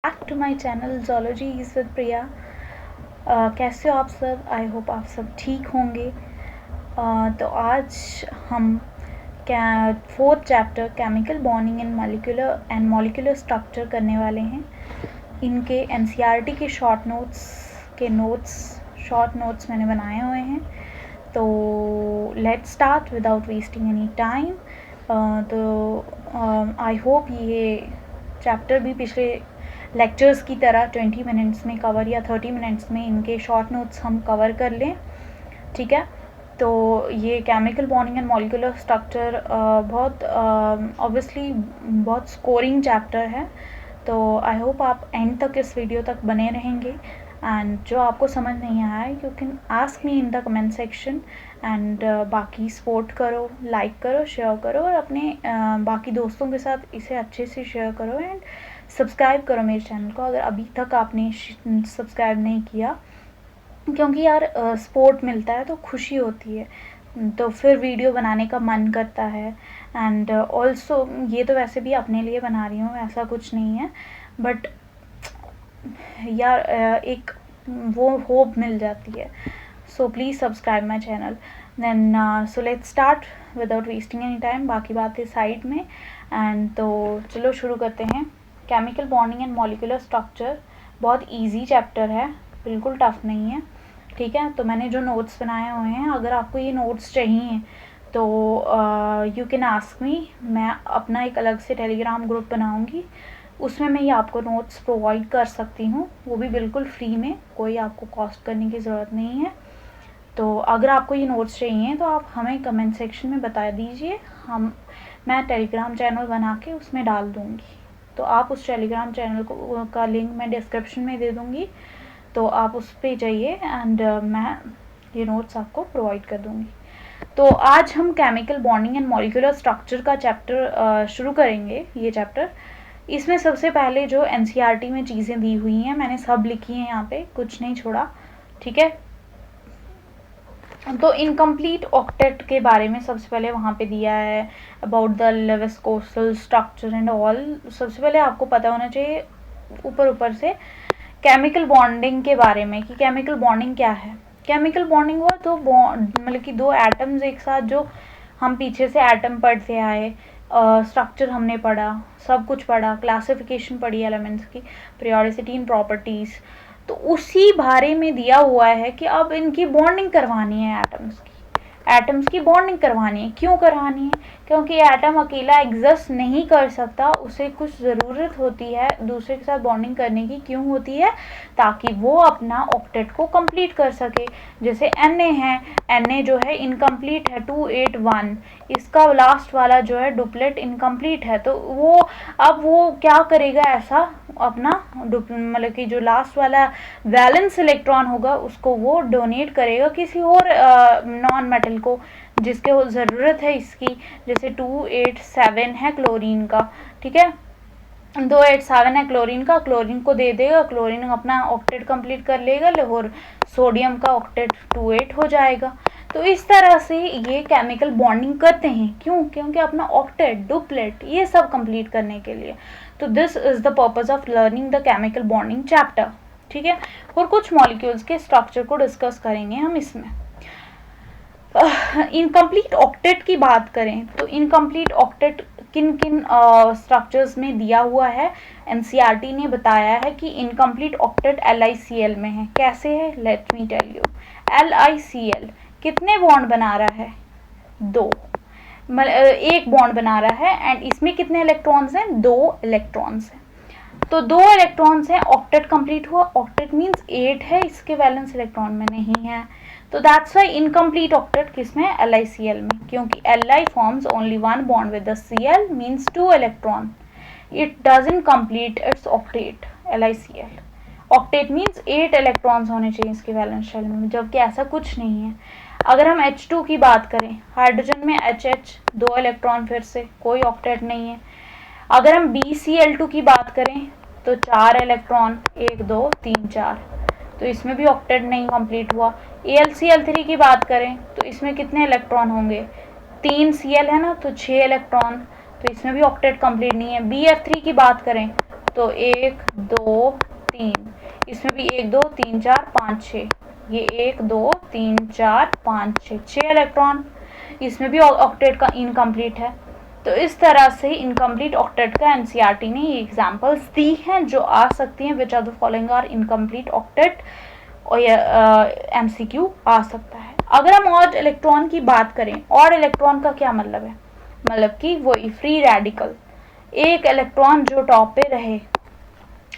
Back to my channel zoology is with Priya. कैसे हो आप सब? आई होप आप सब ठीक होंगे। तो आज हम fourth chapter chemical bonding and molecular structure करने वाले हैं। इनके एनसीईआरटी के शॉर्ट नोट्स मैंने बनाए हुए हैं। तो let's start without wasting any time. तो आई होप ये चैप्टर भी पिछले लेक्चर्स की तरह 20 मिनट्स में कवर या 30 मिनट्स में इनके शॉर्ट नोट्स हम कवर कर लें, ठीक है। तो ये chemical bonding and molecular structure बहुत ऑब्वियसली बहुत स्कोरिंग चैप्टर है। तो आई होप आप एंड तक इस वीडियो तक बने रहेंगे। एंड जो आपको समझ नहीं आया you can ask me in the comment section. And बाकी सपोर्ट करो, लाइक करो, शेयर करो और अपने बाकी दोस्तों के साथ इसे अच्छे से शेयर करो। एंड सब्सक्राइब करो मेरे चैनल को अगर अभी तक आपने सब्सक्राइब नहीं किया, क्योंकि यार सपोर्ट मिलता है तो खुशी होती है, तो फिर वीडियो बनाने का मन करता है। एंड ऑल्सो ये तो वैसे भी अपने लिए बना रही हूँ, ऐसा कुछ नहीं है, बट यार एक वो होप मिल जाती है। So please subscribe my channel. Then so let's start without wasting any time. बाकी बातें साइड में। एंड तो चलो शुरू करते हैं। Chemical bonding and molecular structure बहुत इजी चैप्टर है, बिल्कुल टफ नहीं है, ठीक है। तो मैंने जो नोट्स बनाए हुए हैं, अगर आपको ये नोट्स चाहिए तो यू कैन आस्क मी। मैं अपना एक अलग से टेलीग्राम ग्रुप बनाऊंगी, उसमें मैं ये आपको नोट्स प्रोवाइड कर सकती हूँ, वो भी बिल्कुल फ्री में, कोई आपको कॉस्ट करने की ज़रूरत नहीं है। तो अगर आपको ये नोट्स चाहिए तो आप हमें कमेंट सेक्शन में बता दीजिए, मैं टेलीग्राम चैनल बना के उसमें डाल दूँगी। तो आप उस टेलीग्राम चैनल का लिंक मैं डिस्क्रिप्शन में दे दूँगी, तो आप उस पर जाइए एंड मैं ये नोट्स आपको प्रोवाइड कर दूँगी। तो आज हम chemical bonding and molecular structure का चैप्टर शुरू करेंगे। ये चैप्टर, इसमें सबसे पहले जो एनसीईआरटी में चीज़ें दी हुई हैं मैंने सब लिखी हैं, यहाँ पे कुछ नहीं छोड़ा, ठीक है। तो इनकम्प्लीट ऑक्टेट के बारे में सबसे पहले वहाँ पे दिया है, अबाउट द लेविस्कोसल स्ट्रक्चर एंड ऑल। सबसे पहले आपको पता होना चाहिए ऊपर से केमिकल बॉन्डिंग के बारे में कि केमिकल बॉन्डिंग क्या है। केमिकल बॉन्डिंग हुआ तो मतलब कि दो एटम्स एक साथ, जो हम पीछे से एटम पढ़ते आए, स्ट्रक्चर हमने पढ़ा, सब कुछ पढ़ा, क्लासिफिकेशन पढ़ी एलिमेंट्स की, पीरियोडिसिटी एंड प्रॉपर्टीज़, तो उसी बारे में दिया हुआ है कि अब इनकी बॉन्डिंग करवानी है, एटम्स की बॉन्डिंग करवानी है। क्यों करवानी है? क्योंकि एटम अकेला एग्जिस्ट नहीं कर सकता, उसे कुछ ज़रूरत होती है दूसरे के साथ बॉन्डिंग करने की। क्यों होती है? ताकि वो अपना ऑक्टेट को कंप्लीट कर सके। जैसे Na है, Na जो है इनकम्प्लीट है, 281, इसका लास्ट वाला जो है डुप्लेट इनकम्प्लीट है, तो वो क्या करेगा ऐसा, अपना मतलब कि जो लास्ट वाला वैलेंस इलेक्ट्रॉन होगा उसको वो डोनेट करेगा किसी और नॉन मेटल को जिसके ज़रूरत है इसकी। जैसे 287 है क्लोरीन का, ठीक है, 287 है क्लोरीन का, क्लोरीन को दे देगा, क्लोरीन अपना ऑक्टेट कंप्लीट कर लेगा और सोडियम का ऑक्टेट 28 हो जाएगा। तो इस तरह से ये केमिकल बॉन्डिंग करते हैं। क्यों? क्योंकि अपना ऑक्टेट, डुप्लेट, ये सब कंप्लीट करने के लिए। तो this is the purpose of learning the chemical bonding chapter, ठीक है। और कुछ मॉलिक्यूल्स के स्ट्रक्चर को डिस्कस करेंगे हम इसमें। इनकम्प्लीट ऑक्टेट की बात करें तो इनकम्प्लीट ऑक्टेट किन किन स्ट्रक्चर्स में दिया हुआ है, एनसीईआरटी ने बताया है कि इनकम्प्लीट ऑक्टेट LICL में है। कैसे है? Let me tell you. LICL कितने बॉन्ड बना रहा है? 2, एक बॉन्ड बना रहा है, एंड इसमें कितने इलेक्ट्रॉन्स हैं? 2 इलेक्ट्रॉन्स हैं। तो 2 इलेक्ट्रॉन्स हैं, ऑक्टेट कंप्लीट हुआ। ऑक्टेट मीन्स 8 है, इसके वैलेंस इलेक्ट्रॉन में नहीं है, तो दैट्स वाई इनकम्प्लीट ऑक्टेट किसमें? LICL में, क्योंकि Li forms only 1 bond with the Cl means 2 electron, it doesn't complete it's octet. LICL octet means 8 electrons होने चाहिए इसके वैलेंस शेल में, जबकि ऐसा कुछ नहीं है। अगर हम H2 की बात करें, हाइड्रोजन में HH 2 इलेक्ट्रॉन, फिर से कोई ऑक्टेट नहीं है। अगर हम BCl2 की बात करें तो 4 इलेक्ट्रॉन, 1 2 3 4, तो इसमें भी ऑक्टेट नहीं कंप्लीट हुआ। AlCl3 की बात करें तो इसमें कितने इलेक्ट्रॉन होंगे? 3 Cl है ना, तो 6 इलेक्ट्रॉन, तो इसमें भी ऑक्टेट कंप्लीट नहीं है। BF3 की बात करें तो 1 2 3, इसमें भी 1 2 3 4 5 6, ये 1 2 3 4 5 6, 6 इलेक्ट्रॉन। इसमें भी ऑक्टेट का इनकम्प्लीट है। तो इस तरह से इनकम्प्लीट ऑक्टेट का एनसीईआरटी ने ये एग्जांपल्स दी हैं जो आ सकती हैं। Which are the following are incomplete octet, और एमसीक्यू आ सकता है। अगर हम ऑड इलेक्ट्रॉन की बात करें, ऑड इलेक्ट्रॉन का क्या मतलब है? मतलब कि वही फ्री रेडिकल, एक इलेक्ट्रॉन जो टॉप पे रहे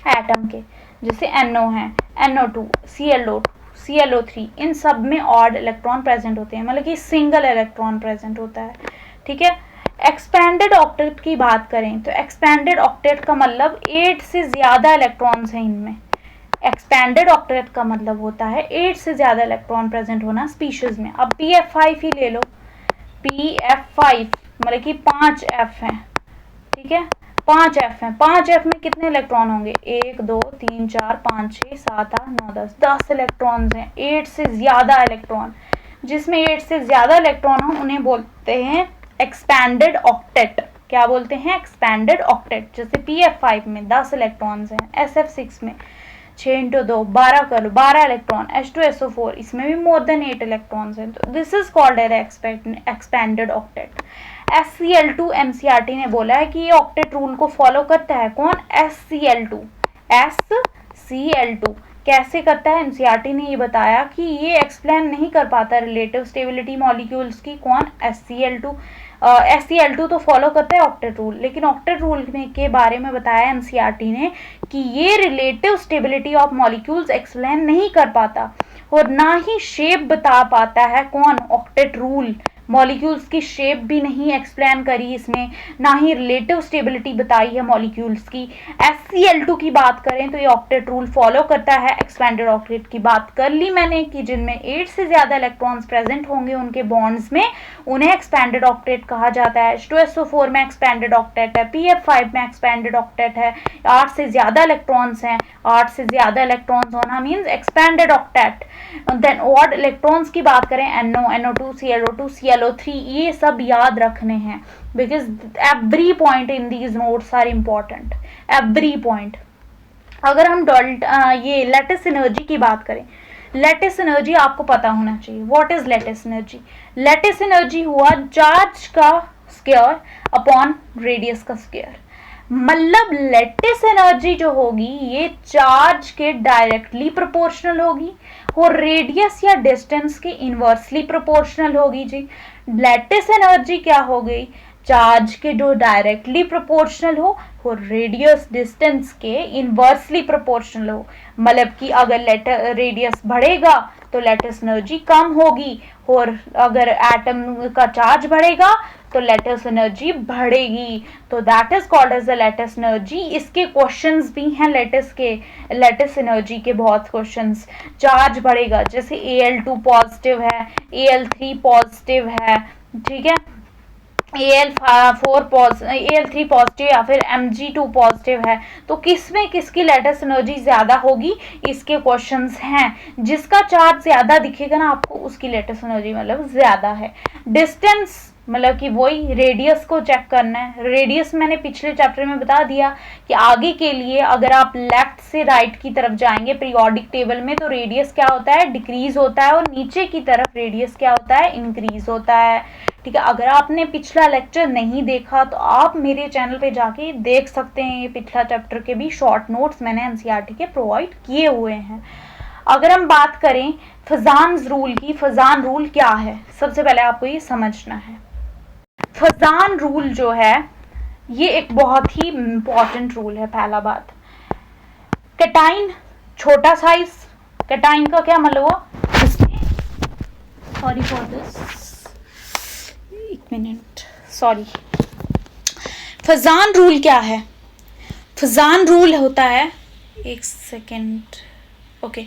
एटम के, जैसे NO है, NO2, ClO2, ClO3, इन सब में ऑड इलेक्ट्रॉन प्रेजेंट होते हैं, मतलब कि सिंगल इलेक्ट्रॉन प्रेजेंट होता है। ठीक है। एक्सपेंडेड ऑक्टेट की बात करें तो एक्सपेंडेड ऑक्टेट का मतलब 8 से ज़्यादा इलेक्ट्रॉन्स हैं इनमें। एक्सपेंडेड ऑक्टेट का मतलब होता है 8 से ज़्यादा इलेक्ट्रॉन प्रेजेंट होना स्पीशीज में। अब PF5 ही ले लो, PF5 मतलब कि 5 F हैं। ठीक है, 5 F हैं। 5 F में कितने इलेक्ट्रॉन होंगे? 1 2 3 4 5 6 7 8 9 10, 10 इलेक्ट्रॉन्स हैं। 8 से ज़्यादा इलेक्ट्रॉन, जिसमें 8 से ज़्यादा इलेक्ट्रॉन हो उन्हें बोलते हैं एक्सपैंडेड ऑक्टेट। क्या बोलते हैं? Expanded octet. जैसे PF5 में 10 इलेक्ट्रॉन्स हैं, SF6 में 6 × 2 12 कर लो, 12 इलेक्ट्रॉन। H2SO4 इसमें भी मोर देन 8 इलेक्ट्रॉन्स हैं। तो this is called an expanded octet. SCl2 NCERT ने बोला है कि ये ऑक्टेट रूल को फॉलो करता है। कौन? SCl2। SCl2 कैसे करता है? एनसीईआरटी ने ये बताया कि ये एक्सप्लेन नहीं कर पाता रिलेटिव स्टेबिलिटी मॉलिक्यूल्स की। कौन? SCl2। SCl2 तो फॉलो करता है ऑक्टेट रूल, लेकिन ऑक्टेट रूल में के बारे में बताया एनसीईआरटी ने कि ये relative stability of molecules explain नहीं कर पाता और ना ही शेप बता पाता है। कौन? Octet rule. मॉलिक्यूल्स की शेप भी नहीं एक्सप्लेन करी इसमें, ना ही रिलेटिव स्टेबिलिटी बताई है मॉलिक्यूल्स की। SCl2 की बात करें तो ये ऑक्टेट रूल फॉलो करता है। एक्सपैंडेड ऑक्टेट की बात कर ली मैंने कि जिनमें 8 से ज़्यादा इलेक्ट्रॉन्स प्रेजेंट होंगे उनके बॉन्ड्स में, उन्हें एक्सपैंडेड ऑक्टेट कहा जाता है। H2SO4 में एक्सपैंडेड ऑक्टेट है, PF5 में एक्सपैंडेड ऑक्टेट है। 8 से ज़्यादा इलेक्ट्रॉन्स हैं, 8 से ज़्यादा इलेक्ट्रॉन्स होना means expanded octet. Then odd electrons की बात करें, NO, NO2, ClO2, ClO3, ये सब याद रखने हैं because every point in these notes are important, every point. अगर हम ये लैटिस एनर्जी की बात करें, लैटिस एनर्जी आपको पता होना चाहिए। What is lattice energy? Lattice energy हुआ चार्ज का स्क्वायर अपॉन रेडियस का स्क्वायर। मतलब लैटिस एनर्जी जो होगी ये चार्ज के डायरेक्टली प्रोपोर्शनल होगी और रेडियस या डिस्टेंस के इनवर्सली प्रोपोर्शनल होगी जी। लैटिस एनर्जी क्या हो गई? चार्ज के जो डायरेक्टली प्रोपोर्शनल हो और रेडियस डिस्टेंस के इनवर्सली प्रोपोर्शनल हो। मतलब कि अगर रेडियस बढ़ेगा तो लैटिस एनर्जी कम होगी और अगर एटम का चार्ज बढ़ेगा तो लैटिस एनर्जी बढ़ेगी। तो that is called as the lattice energy. इसके क्वेश्चंस भी हैं लैटिस एनर्जी के बहुत क्वेश्चंस। चार्ज बढ़ेगा, जैसे Al2 पॉजिटिव है, Al3 पॉजिटिव है, ठीक है, Al3 पॉजिटिव या फिर Mg2 पॉजिटिव है, तो किसमें किसकी लैटिस एनर्जी ज्यादा होगी? इसके क्वेश्चंस हैं। जिसका चार्ज ज्यादा दिखेगा ना आपको, उसकी लैटिस एनर्जी मतलब ज्यादा है। डिस्टेंस मतलब कि वही रेडियस को चेक करना है। रेडियस मैंने पिछले चैप्टर में बता दिया कि आगे के लिए अगर आप लेफ्ट से राइट की तरफ जाएंगे पीरियोडिक टेबल में तो रेडियस क्या होता है? डिक्रीज होता है, और नीचे की तरफ रेडियस क्या होता है? इंक्रीज होता है। ठीक है, अगर आपने पिछला लेक्चर नहीं देखा तो आप मेरे चैनल पे जाके देख सकते हैं। ये पिछला चैप्टर के भी शॉर्ट नोट्स मैंने एनसीईआरटी के प्रोवाइड किए हुए हैं। अगर हम बात करें फजान्स रूल की, फजान रूल क्या है? सबसे पहले आपको ये समझना है। फजान रूल जो है ये एक बहुत ही इंपॉर्टेंट रूल है। पहला बात, कैटाइन छोटा साइज। कैटाइन का क्या मतलब हुआ? सॉरी फॉर दिस, एक मिनट, सॉरी। फजान रूल क्या है? फजान रूल होता है, एक सेकेंड, ओके।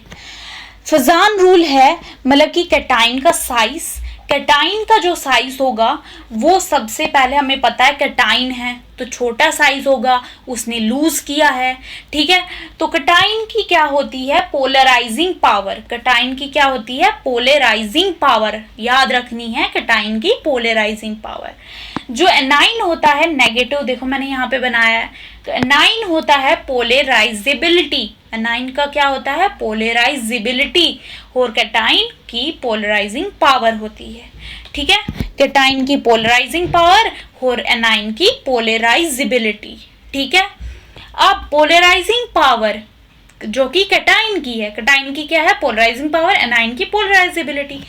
फजान रूल है मतलब कि कैटाइन का साइज, कैटाइन का जो साइज होगा वो सबसे पहले हमें पता है कैटाइन है तो छोटा साइज होगा, उसने लूज किया है, ठीक है। तो कैटाइन की क्या होती है? Polarising power. कैटाइन की क्या होती है? Polarising power. याद रखनी है कैटाइन की पोलराइजिंग पावर। जो एनाइन होता है नेगेटिव, देखो मैंने यहाँ पे बनाया है, तो एनाइन होता है पोलराइजेबिलिटी, एनाइन का क्या होता है पोलराइजेबिलिटी, और कैटाइन की पोलराइजिंग पावर होती है, ठीक है, कैटाइन की पोलराइजिंग पावर और एनाइन की पोलराइजेबिलिटी, ठीक है। अब पोलराइजिंग पावर जो कि कैटाइन की है, कैटाइन की क्या है पोलराइजिंग पावर, एनाइन की पोलराइजेबिलिटी।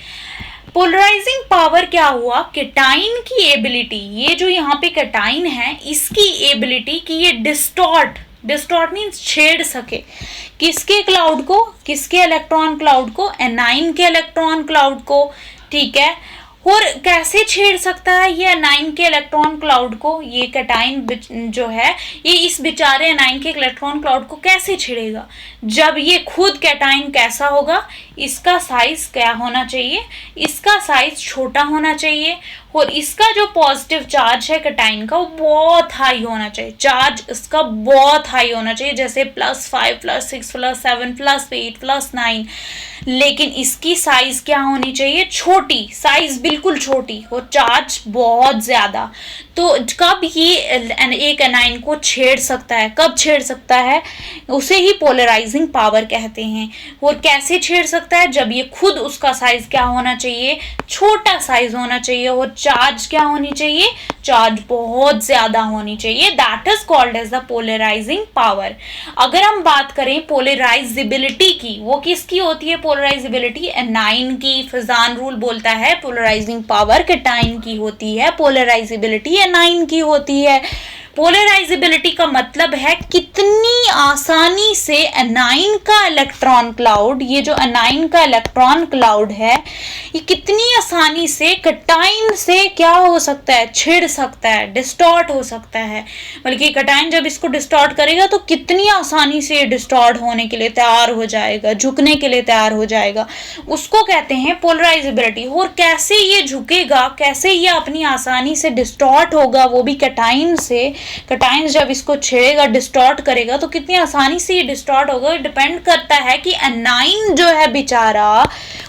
पोलराइजिंग पावर क्या हुआ, कैटाइन की एबिलिटी, ये जो यहाँ पे कैटाइन है इसकी एबिलिटी कि ये डिस्टॉर्ट मीन्स छेड़ सके, किसके क्लाउड को, किसके इलेक्ट्रॉन क्लाउड को, एनाइन के इलेक्ट्रॉन क्लाउड को, ठीक है। और कैसे छेड़ सकता है ये एनाइन के इलेक्ट्रॉन क्लाउड को, ये कैटाइन जो है ये इस बेचारे एनाइन के इलेक्ट्रॉन क्लाउड को कैसे छेड़ेगा, जब ये खुद कैटाइन कैसा होगा, इसका साइज क्या होना चाहिए, इसका साइज छोटा होना चाहिए, और इसका जो पॉजिटिव चार्ज है कैटाइन का वो बहुत हाई होना चाहिए, चार्ज इसका बहुत हाई होना चाहिए, जैसे +5 +6 +7 +8 +9, लेकिन इसकी साइज क्या होनी चाहिए, छोटी, साइज बिल्कुल छोटी और चार्ज बहुत ज्यादा। तो कब ये एक एनाइन को छेड़ सकता है, कब छेड़ सकता है, उसे ही पोलराइजिंग पावर कहते हैं। और कैसे छेड़ सकता है, जब ये खुद उसका साइज क्या होना चाहिए, छोटा साइज होना चाहिए, और चार्ज क्या होनी चाहिए, चार्ज बहुत ज्यादा होनी चाहिए, that is called as the polarising power. अगर हम बात करें पोलराइजेबिलिटी की, वो किसकी होती है पोलराइजेबिलिटी, एनाइन की। फिजान रूल बोलता है पोलराइजिंग पावर कैटाइन की होती है, पोलराइजेबिलिटी एनाइन की होती है। पोलराइजेबिलिटी का मतलब है कितनी आसानी से एनाइन का इलेक्ट्रॉन क्लाउड, ये जो एनाइन का इलेक्ट्रॉन क्लाउड है ये कितनी आसानी से कैटाइन से क्या हो सकता है, छिड़ सकता है, डिस्टॉर्ट हो सकता है। बल्कि कैटाइन जब इसको डिस्टॉर्ट करेगा तो कितनी आसानी से डिस्टॉर्ट होने के लिए तैयार हो जाएगा, झुकने के लिए तैयार हो जाएगा, उसको कहते हैं पोलराइजेबिलिटी। और कैसे ये झुकेगा, कैसे ये अपनी आसानी से डिस्टॉर्ट होगा, वो भी कैटाइन से, कैटाइन जब इसको छेड़ेगा डिस्टॉर्ट करेगा तो कितनी आसानी से ये डिस्टॉर्ट होगा, डिपेंड करता है कि एनाइन जो है बेचारा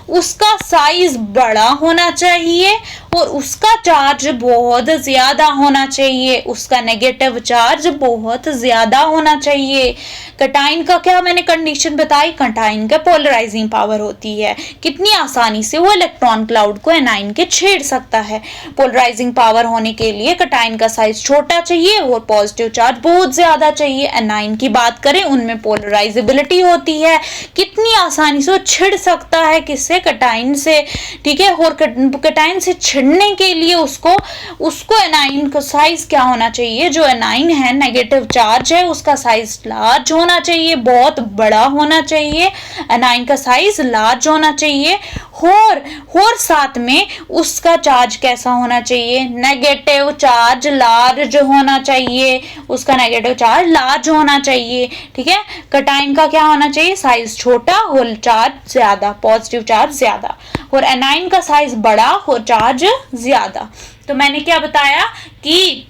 उसका साइज बड़ा होना चाहिए और उसका चार्ज बहुत ज्यादा होना चाहिए, उसका नेगेटिव चार्ज बहुत ज्यादा होना चाहिए। कैटाइन का क्या मैंने कंडीशन बताई, कैटाइन का पोलराइजिंग पावर होती है, कितनी आसानी से वो इलेक्ट्रॉन क्लाउड को एनाइन के छेड़ सकता है। पोलराइजिंग पावर होने के लिए कैटाइन का साइज छोटा चाहिए और पॉजिटिव चार्ज बहुत ज्यादा चाहिए। एनाइन की बात करें उनमें पोलराइजेबिलिटी होती है, कितनी आसानी से वो छिड़ सकता है, किससे, कैटाइन से, ठीक है। और कैटाइन से छिड़ने के लिए उसको एनाइन का साइज क्या होना चाहिए, जो एनाइन है नेगेटिव चार्ज है उसका साइज लार्ज होना चाहिए, बहुत बड़ा होना चाहिए, एनाइन का साइज लार्ज होना चाहिए। और साथ में उसका चार्ज कैसा होना चाहिए, नेगेटिव चार्ज लार्ज होना चाहिए, उसका नेगेटिव चार्ज लार्ज होना चाहिए, ठीक है। कैटाइन का क्या होना चाहिए, साइज छोटा और चार्ज ज्यादा, पॉजिटिव चार्ज ज्यादा, और एनाइन का साइज बड़ा और चार्ज ज्यादा। तो मैंने क्या बताया कि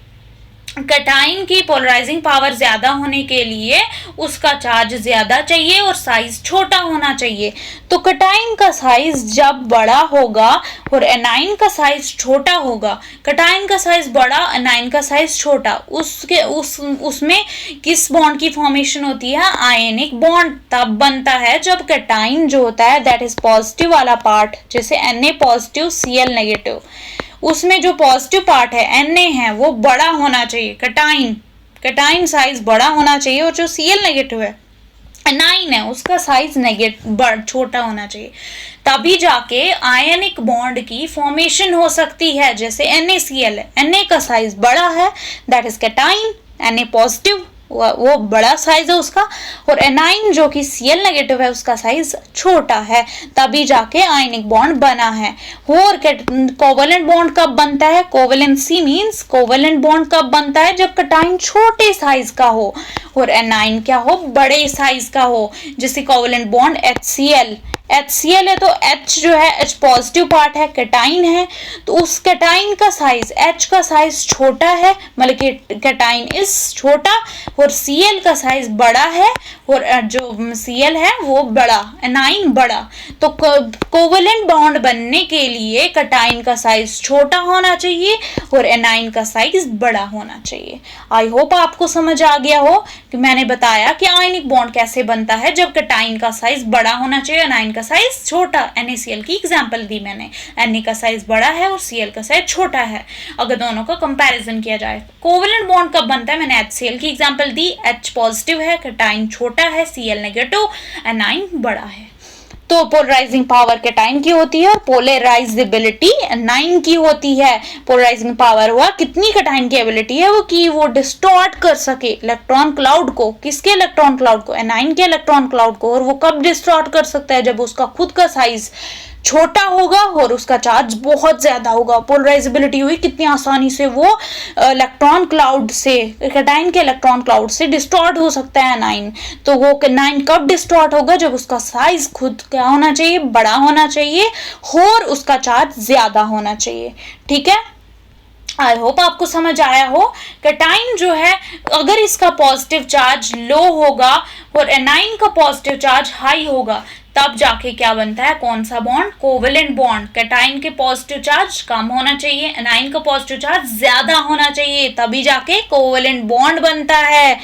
कैटाइन की पोलराइजिंग पावर ज्यादा होने के लिए उसका चार्ज ज्यादा चाहिए और साइज छोटा होना चाहिए। तो कैटाइन का साइज जब बड़ा होगा और एनाइन का साइज छोटा होगा, कैटाइन का साइज बड़ा, एनाइन का साइज छोटा, उसमें किस बॉन्ड की फॉर्मेशन होती है, आयनिक बॉन्ड तब बनता है जब कैटाइन जो होता है दैट इज पॉजिटिव वाला पार्ट, जैसे Na पॉजिटिव Cl नेगेटिव, उसमें जो पॉजिटिव पार्ट है Na है वो बड़ा होना चाहिए, कैटाइन साइज बड़ा होना चाहिए, और जो Cl नेगेटिव है एनाइन है उसका साइज छोटा होना चाहिए, तभी जाके आयनिक बॉन्ड की फॉर्मेशन हो सकती है। जैसे NaCl है, Na का साइज बड़ा है that is cation, Na positive वो बड़ा साइज है उसका, और एनाइन जो कि Cl नेगेटिव है उसका साइज छोटा है, तभी जाके आयनिक बॉन्ड बना है। और कोवेलेंट बॉन्ड कब बनता है, कोवेलेंसी मींस कोवेलेंट बॉन्ड कब बनता है, जब कैटाइन छोटे साइज का हो और एनाइन क्या हो, बड़े साइज का हो। जैसे कोवेलेंट बॉन्ड HCl HCl है तो H जो है H पॉजिटिव पार्ट है, कैटाइन है, तो उस कैटाइन का साइज H का साइज छोटा है, मतलब कि कैटाइन इज छोटा, और Cl का साइज बड़ा है, और जो Cl है वो बड़ा, एनाइन बड़ा। तो कोवेलेंट बॉन्ड बनने के लिए कैटाइन का साइज छोटा होना चाहिए और एनाइन का साइज बड़ा होना चाहिए। आई होप आपको समझ आ गया हो कि मैंने बताया कि आयनिक बॉन्ड कैसे बनता है जब कैटाइन का साइज बड़ा होना चाहिए, एनाइन का साइज छोटा। NaCl की एग्जांपल दी मैंने, Na का साइज बड़ा है और Cl का साइज छोटा है, अगर दोनों का कंपैरिजन किया जाए। कोवेलेंट बॉन्ड कब बनता है, मैंने HCl की एग्जांपल दी, H पॉजिटिव है, कैटाइन छोटा है, Cl नेगेटिव, एनाइन बड़ा है। तो पोलराइजिंग पावर कैटाइन की होती है और पोलराइजेबिलिटी एनाइन की होती है। पोलराइजिंग पावर हुआ कितनी कैटाइन की एबिलिटी है वो कि वो डिस्टॉर्ट कर सके इलेक्ट्रॉन क्लाउड को, किसके इलेक्ट्रॉन क्लाउड को, एनाइन के इलेक्ट्रॉन क्लाउड को। और वो कब डिस्टॉर्ट कर सकता है, जब उसका खुद का साइज छोटा होगा और उसका चार्ज बहुत ज्यादा होगा। पोलराइजेबिलिटी हुई कितनी आसानी से वो इलेक्ट्रॉन क्लाउड से, कैटाइन के इलेक्ट्रॉन क्लाउड से डिस्टॉर्ट हो सकता है एनाइन। तो वो एनाइन कब डिस्टॉर्ट होगा, जब उसका साइज खुद क्या होना चाहिए, बड़ा होना चाहिए और उसका चार्ज ज्यादा होना चाहिए। ठीक है, आई होप आपको समझ आया हो। कैटाइन जो है अगर इसका पॉजिटिव चार्ज लो होगा और एनाइन का पॉजिटिव चार्ज हाई होगा, तब जाके क्या बनता है, कौन सा बॉन्ड, कोवेलेंट बॉन्ड। कैटाइन के पॉजिटिव चार्ज कम होना चाहिए, एनाइन का पॉजिटिव चार्ज ज्यादा होना चाहिए, तभी जाके कोवेलेंट बॉन्ड बनता है।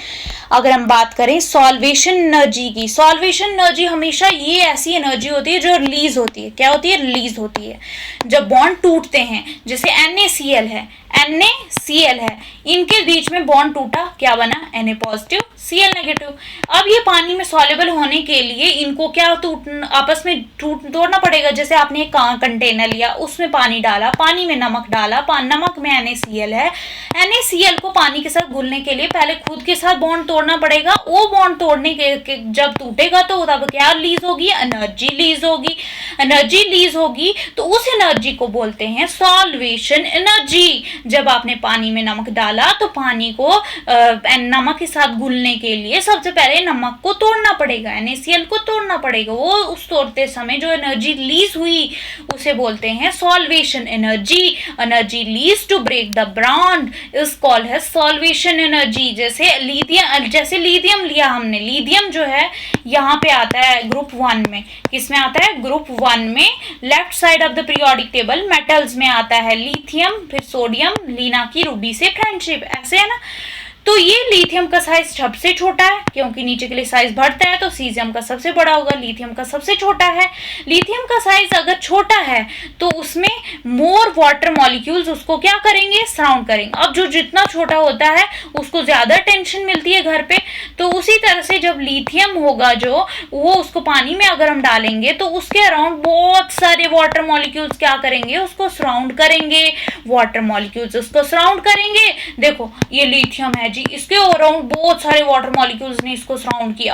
अगर हम बात करें सॉल्वेशन एनर्जी की, सॉल्वेशन एनर्जी हमेशा ये ऐसी एनर्जी होती है जो रिलीज होती है। क्या होती है, रिलीज होती है जब बॉन्ड टूटते हैं। जैसे NaCl है, NaCl है, इनके बीच में बॉन्ड टूटा, क्या बना, Na पॉजिटिव Cl नेगेटिव। अब ये पानी में सॉल्युबल होने के लिए इनको क्या आपस में तोड़ना पड़ेगा। जैसे आपने एक कंटेनर लिया, उसमें पानी डाला, पानी में नमक डाला, नमक में NaCl है, NaCl को पानी के साथ घुलने के लिए पहले खुद के साथ बॉन्ड तोड़ना पड़ेगा। वो बॉन्ड तोड़ने के जब टूटेगा तो तब क्या रिलीज होगी, एनर्जी रिलीज होगी। एनर्जी रिलीज होगी तो उस एनर्जी को बोलते हैं सॉल्वेशन एनर्जी। जब आपने पानी में नमक डाला तो पानी को नमक के साथ घुलने के लिए सबसे पहले नमक को तोड़ना पड़ेगा, NaCl को तोड़ना पड़ेगा। वो उस तोड़ते समय जो एनर्जी रिलीज हुई उसे बोलते हैं solvation energy. Energy release to break the bond is called है सॉल्वेशन एनर्जी। जैसे लिथियम लिया हमने, लिथियम जो है यहाँ पे आता है ग्रुप 1 में। किसमें आता है, ग्रुप 1 में, left side of the periodic table metals में आता है लिथियम, फिर सोडियम, लीना की रूबी से फ्रेंडशिप, ऐसे है ना। तो ये लिथियम का साइज सबसे छोटा है क्योंकि नीचे के लिए साइज बढ़ता है, तो सीजियम का सबसे बड़ा होगा, लिथियम का सबसे छोटा है। लिथियम का साइज अगर छोटा है तो उसमें मोर वाटर मॉलिक्यूल्स उसको क्या करेंगे, सराउंड करेंगे। अब जो जितना छोटा होता है उसको ज्यादा टेंशन मिलती है घर पे, तो उसी तरह से जब लिथियम होगा जो, वो उसको पानी में अगर हम डालेंगे तो उसके अराउंड बहुत सारे वाटर मॉलिक्यूल्स क्या करेंगे, उसको सराउंड करेंगे। वाटर मॉलिक्यूल्स उसको सराउंड करेंगे। देखो ये लिथियम है, इसके अराउंड बहुत सारे वाटर मॉलिक्यूल्स ने इसको सराउंड किया।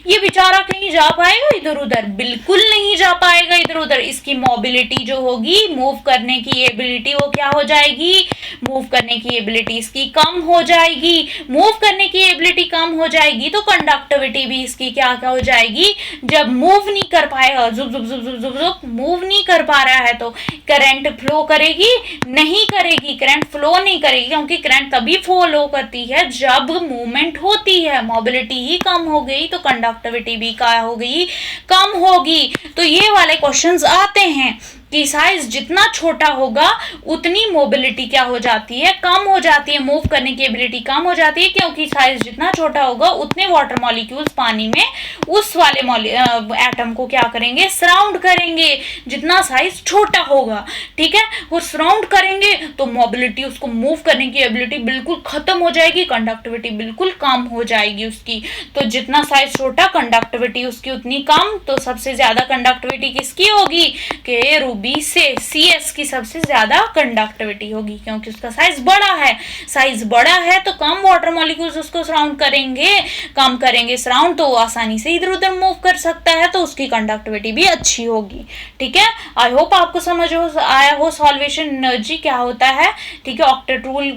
ये बेचारा कहीं जा पाएगा इधर उधर, बिल्कुल नहीं जा पाएगा इधर उधर। इसकी मोबिलिटी जो होगी, मूव करने की एबिलिटी, वो क्या हो जाएगी, मूव करने की एबिलिटी इसकी कम हो जाएगी। मूव करने की एबिलिटी कम हो जाएगी तो कंडक्टिविटी भी इसकी क्या हो जाएगी। जब मूव नहीं कर पाएगा, जुब जुब जुब जुब जुब जुब मूव नहीं कर पा रहा है तो करंट फ्लो करेगी, नहीं करेगी, करंट फ्लो नहीं करेगी, क्योंकि करंट तभी फ्लो करती है जब मूवमेंट होती है। मोबिलिटी ही कम हो गई तो कंडक्टिविटी भी क्या हो गई, कम होगी। तो ये वाले क्वेश्चंस आते हैं कि साइज जितना छोटा होगा उतनी मोबिलिटी क्या हो जाती है, कम हो जाती है, मूव करने की एबिलिटी कम हो जाती है, क्योंकि साइज जितना छोटा होगा उतने वाटर मॉलिक्यूल्स पानी में उस वाले एटम को क्या करेंगे, सराउंड करेंगे, जितना साइज छोटा होगा। ठीक है, वो सराउंड करेंगे तो मोबिलिटी, उसको मूव करने की एबिलिटी बिल्कुल खत्म हो जाएगी, कंडक्टिविटी बिल्कुल कम हो जाएगी उसकी। तो जितना साइज छोटा कंडक्टिविटी उसकी उतनी कम। तो सबसे ज्यादा कंडक्टिविटी किसकी होगी, कि बी से CS की सबसे ज्यादा कंडक्टिविटी होगी, क्योंकि उसका साइज बड़ा है। साइज बड़ा है तो कम वाटर मॉलिक्यूल्स उसको सराउंड करेंगे, कम करेंगे सराउंड, तो आसानी से इधर उधर मूव कर सकता है, तो उसकी कंडक्टिविटी भी अच्छी होगी। ठीक है, आई होप आपको समझ आया हो सॉल्वेशन एनर्जी क्या होता है। ठीक है, ऑक्टेट रूल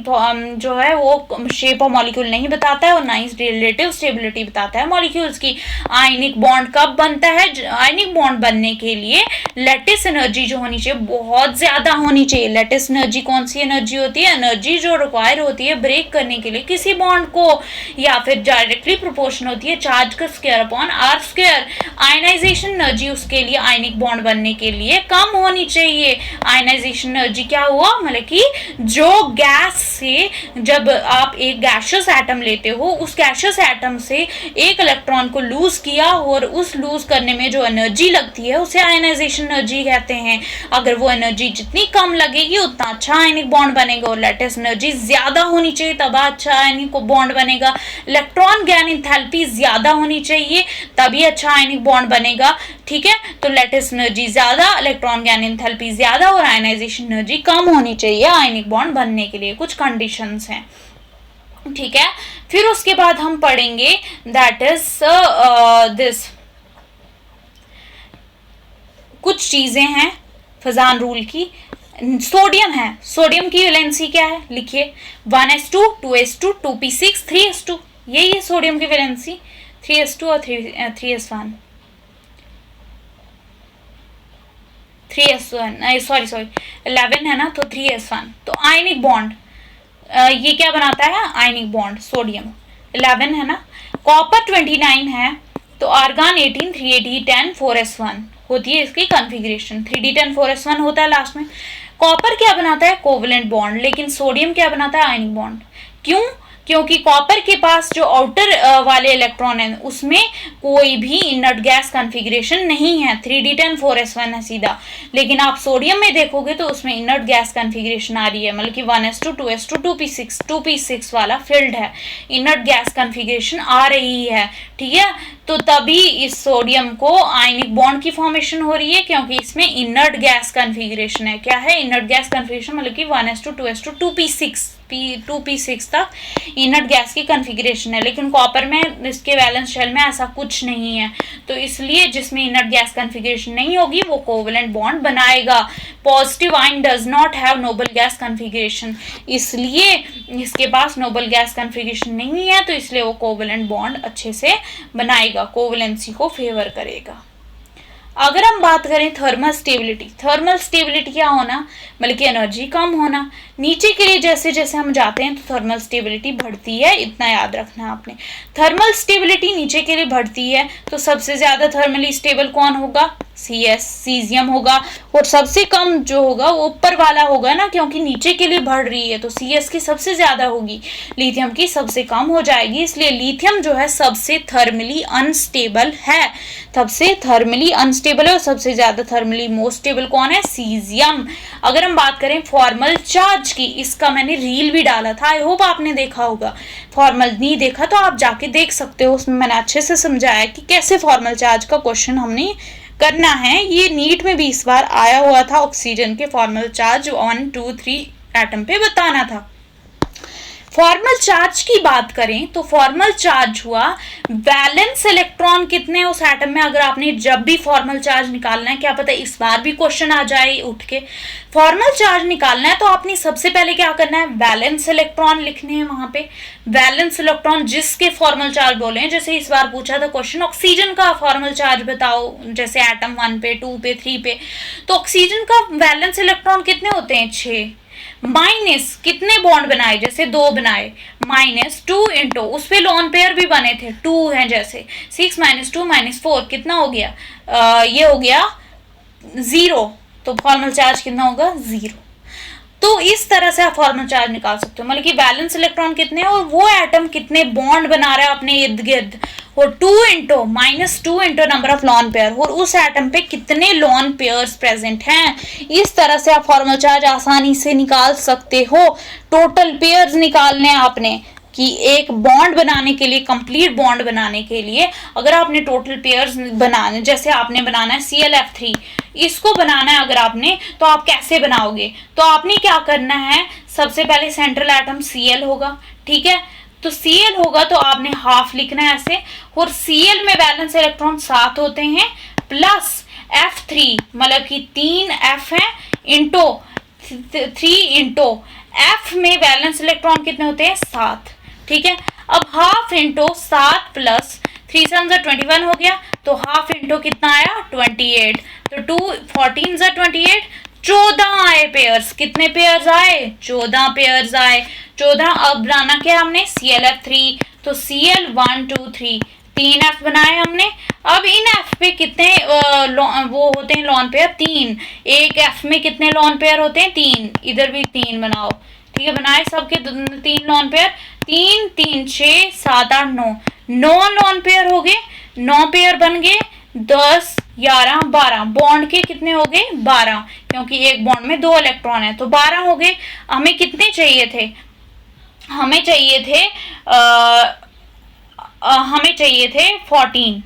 जो है वो शेप ऑफ मॉलिक्यूल नहीं बताता है और ना ही रिलेटिव स्टेबिलिटी बताता है मॉलिक्यूल्स की। आयनिक बॉन्ड कब बनता है? आयनिक बॉन्ड बनने के लिए लैटिस एनर्जी जो होनी चाहिए बहुत ज्यादा होनी चाहिए। लैटिस एनर्जी कौन सी एनर्जी होती है? एनर्जी जो रिक्वायर होती है ब्रेक करने के लिए किसी बॉन्ड को, या फिर डायरेक्टली प्रोपोर्शनल होती है चार्ज का square upon R square. Ionisation energy उसके लिए आयनिक बॉन्ड बनने के लिए कम होनी चाहिए। आयनाइजेशन एनर्जी क्या हुआ? मतलब कि जो गैस से जब आप एक गैसियस एटम लेते हो, उस गैसियस एटम से एक इलेक्ट्रॉन को लूज किया और उस लूज करने में जो एनर्जी लगती है उसे आयनाइजेशन एनर्जी कहते हैं। अगर वो एनर्जी जितनी कम लगेगी उतना अच्छा आयनिक बॉन्ड बनेगा, और लैटिस एनर्जी ज्यादा होनी चाहिए तब अच्छा आयनिक बॉन्ड बनेगा। इलेक्ट्रॉन गेन एंथैल्पी ज्यादा होनी चाहिए तभी अच्छा आयनिक बॉन्ड बनेगा। ठीक है, तो लैटिस एनर्जी ज्यादा, इलेक्ट्रॉन गेन एंथैल्पी ज्यादा और आयनाइजेशन एनर्जी कम होनी चाहिए आयनिक बॉन्ड बनने के लिए। कुछ कंडीशंस हैं। ठीक है, फिर उसके बाद हम पढ़ेंगे दैट इज दिस, कुछ चीजें हैं फजान रूल की। सोडियम है, सोडियम की वैलेंसी क्या है? लिखिए 1s2 2s2 2p6 3s2, यही है सोडियम की वैलेंसी। 3s2 और 3s1 3s1 सॉरी 11 है ना, तो 3s1। तो आयनिक बॉन्ड ये क्या बनाता है? आयनिक बॉन्ड सोडियम 11 है ना। कॉपर 29 है, तो आर्गन 18 3d10 4s1 होती है इसकी कॉन्फ़िगरेशन। 3d10 4s1 होता है लास्ट में। कॉपर क्या बनाता है? Covalent bond. लेकिन सोडियम क्या बनाता है? Ionic bond. क्यों? क्योंकि कॉपर के पास जो आउटर वाले इलेक्ट्रॉन है उसमें कोई भी इनर्ट गैस कॉन्फ़िगरेशन नहीं है, 3d10 4s1 है सीधा। लेकिन आप सोडियम में देखोगे तो उसमें इनर्ट गैस कॉन्फ़िगरेशन आ रही है, मतलब कि 1s2 2s2 2p6 वाला फील्ड है, इनर्ट गैस कॉन्फ़िगरेशन आ रही है। ठीक है, तो तभी इस सोडियम को आयनिक बॉन्ड की फॉर्मेशन हो रही है, क्योंकि इसमें इनर्ट गैस कॉन्फ़िगरेशन है। क्या है इनर्ट गैस कॉन्फ़िगरेशन? मतलब कि 1s2 2s2 2p6 तक इनर्ट गैस की कॉन्फ़िगरेशन है। लेकिन कॉपर में इसके वैलेंस शेल में ऐसा कुछ नहीं है, तो इसलिए जिसमें इनर्ट गैस कॉन्फ़िगरेशन नहीं होगी वो कोवलेंट बॉन्ड बनाएगा। Positive ion does not have noble gas configuration, इसलिए इसके पास नोबल गैस कॉन्फ़िगरेशन नहीं है, तो इसलिए वो कोवलेंट बॉन्ड अच्छे से बनाएगा, कोवलेंसी को फेवर करेगा। अगर हम बात करें थर्मल स्टेबिलिटी, थर्मल स्टेबिलिटी क्या होना? मतलब कि एनर्जी कम होना। नीचे के लिए जैसे जैसे हम जाते हैं तो थर्मल स्टेबिलिटी बढ़ती है, इतना याद रखना है आपने। थर्मल स्टेबिलिटी नीचे के लिए बढ़ती है तो सबसे ज्यादा थर्मली स्टेबल कौन होगा? सीजियम होगा। और सबसे कम जो होगा वो ऊपर वाला होगा ना, क्योंकि नीचे के लिए बढ़ रही है तो CS की सबसे ज्यादा होगी, लिथियम की सबसे कम हो जाएगी। इसलिए लिथियम जो है सबसे थर्मली अनस्टेबल है, सबसे थर्मली अनस्टेबल है, और सबसे ज्यादा थर्मली मोस्ट स्टेबल कौन है? सीजियम। अगर हम बात करें फॉर्मल चार्ज की, इसका मैंने रील भी डाला था, आई होप आपने देखा होगा। फॉर्मल नहीं देखा तो आप जाके देख सकते हो, उसमें मैंने अच्छे से समझाया कि कैसे फॉर्मल चार्ज का क्वेश्चन हमने करना है। ये नीट में भी इस बार आया हुआ था, ऑक्सीजन के फॉर्मल चार्ज 1 2 3 एटम पे बताना था। फॉर्मल चार्ज की बात करें तो फॉर्मल चार्ज हुआ वैलेंस इलेक्ट्रॉन कितने उस एटम में। अगर आपने जब भी फॉर्मल चार्ज निकालना है, क्या पता इस बार भी क्वेश्चन आ जाए उठ के, फॉर्मल चार्ज निकालना है तो आपने सबसे पहले क्या करना है? वैलेंस इलेक्ट्रॉन लिखने हैं वहां पे। वैलेंस इलेक्ट्रॉन जिसके फॉर्मल चार्ज बोले हैं, जैसे इस बार पूछा था क्वेश्चन ऑक्सीजन का फॉर्मल चार्ज बताओ, जैसे एटम 1 पे 2 पे 3 पे, तो ऑक्सीजन का वैलेंस इलेक्ट्रॉन कितने होते हैं? 6। माइनस कितने बॉन्ड बनाए? जैसे 2 बनाए, -2 इंटू उस पे लोन पेयर भी बने थे 2 हैं, जैसे 6 - 2 - 4 कितना हो गया? ये हो गया 0, तो फॉर्मल चार्ज कितना होगा? 0। तो इस तरह से आप फॉर्मल चार्ज निकाल सकते हो, मतलब कि वैलेंस इलेक्ट्रॉन कितने हैं और वो एटम कितने बॉन्ड बना रहा है अपने इर्द गिर्द, और -2 into number of lone pair, और उस एटम पे कितने लॉन पेयर्स प्रेजेंट हैं। इस तरह से आप फॉर्मल चार्ज आसानी से निकाल सकते हो। टोटल पेयर्स निकालने हैं आपने, कि एक बॉन्ड बनाने के लिए, कंप्लीट बॉन्ड बनाने के लिए अगर आपने टोटल पेयर्स बनाने, जैसे आपने बनाना है ClF3, इसको बनाना है अगर आपने, तो आप कैसे बनाओगे? तो आपने क्या करना है, सबसे पहले सेंट्रल एटम Cl होगा, ठीक है। तो Cl होगा तो आपने हाफ लिखना है ऐसे, और Cl में वैलेंस इलेक्ट्रॉन 7 होते हैं, प्लस F3 मतलब कि 3 F है इंटो 3 इंटो F में वैलेंस इलेक्ट्रॉन कितने होते हैं? 7, ठीक है। अब हाफ इंटो 7 प्लस 3 7 21 हो गया, तो हाफ इंटो कितना आया? 28, तो 2 14 28, 14 आए पेयर्स। कितने पेयर्स आए? 14 पेयर्स आए। 14। अब बनाना क्या हमने? ClF3, तो Cl 1 2 3, 3 F बनाए हमने। अब इन F पे कितने वो होते हैं लॉन पेयर? 3। एक F में कितने लॉन पेयर होते हैं? 3। इधर भी 3 बनाओ, ठीक है। बनाए सबके 3 लॉन पेयर, 3 3 6 7 8 9, 9 लॉन पेयर हो गए, 9 पेयर बन गए, 10 11 12। बॉन्ड के कितने हो गए? 12, क्योंकि एक बॉन्ड में 2 इलेक्ट्रॉन है, तो 12 हो गए। हमें कितने चाहिए थे? हमें चाहिए थे 14,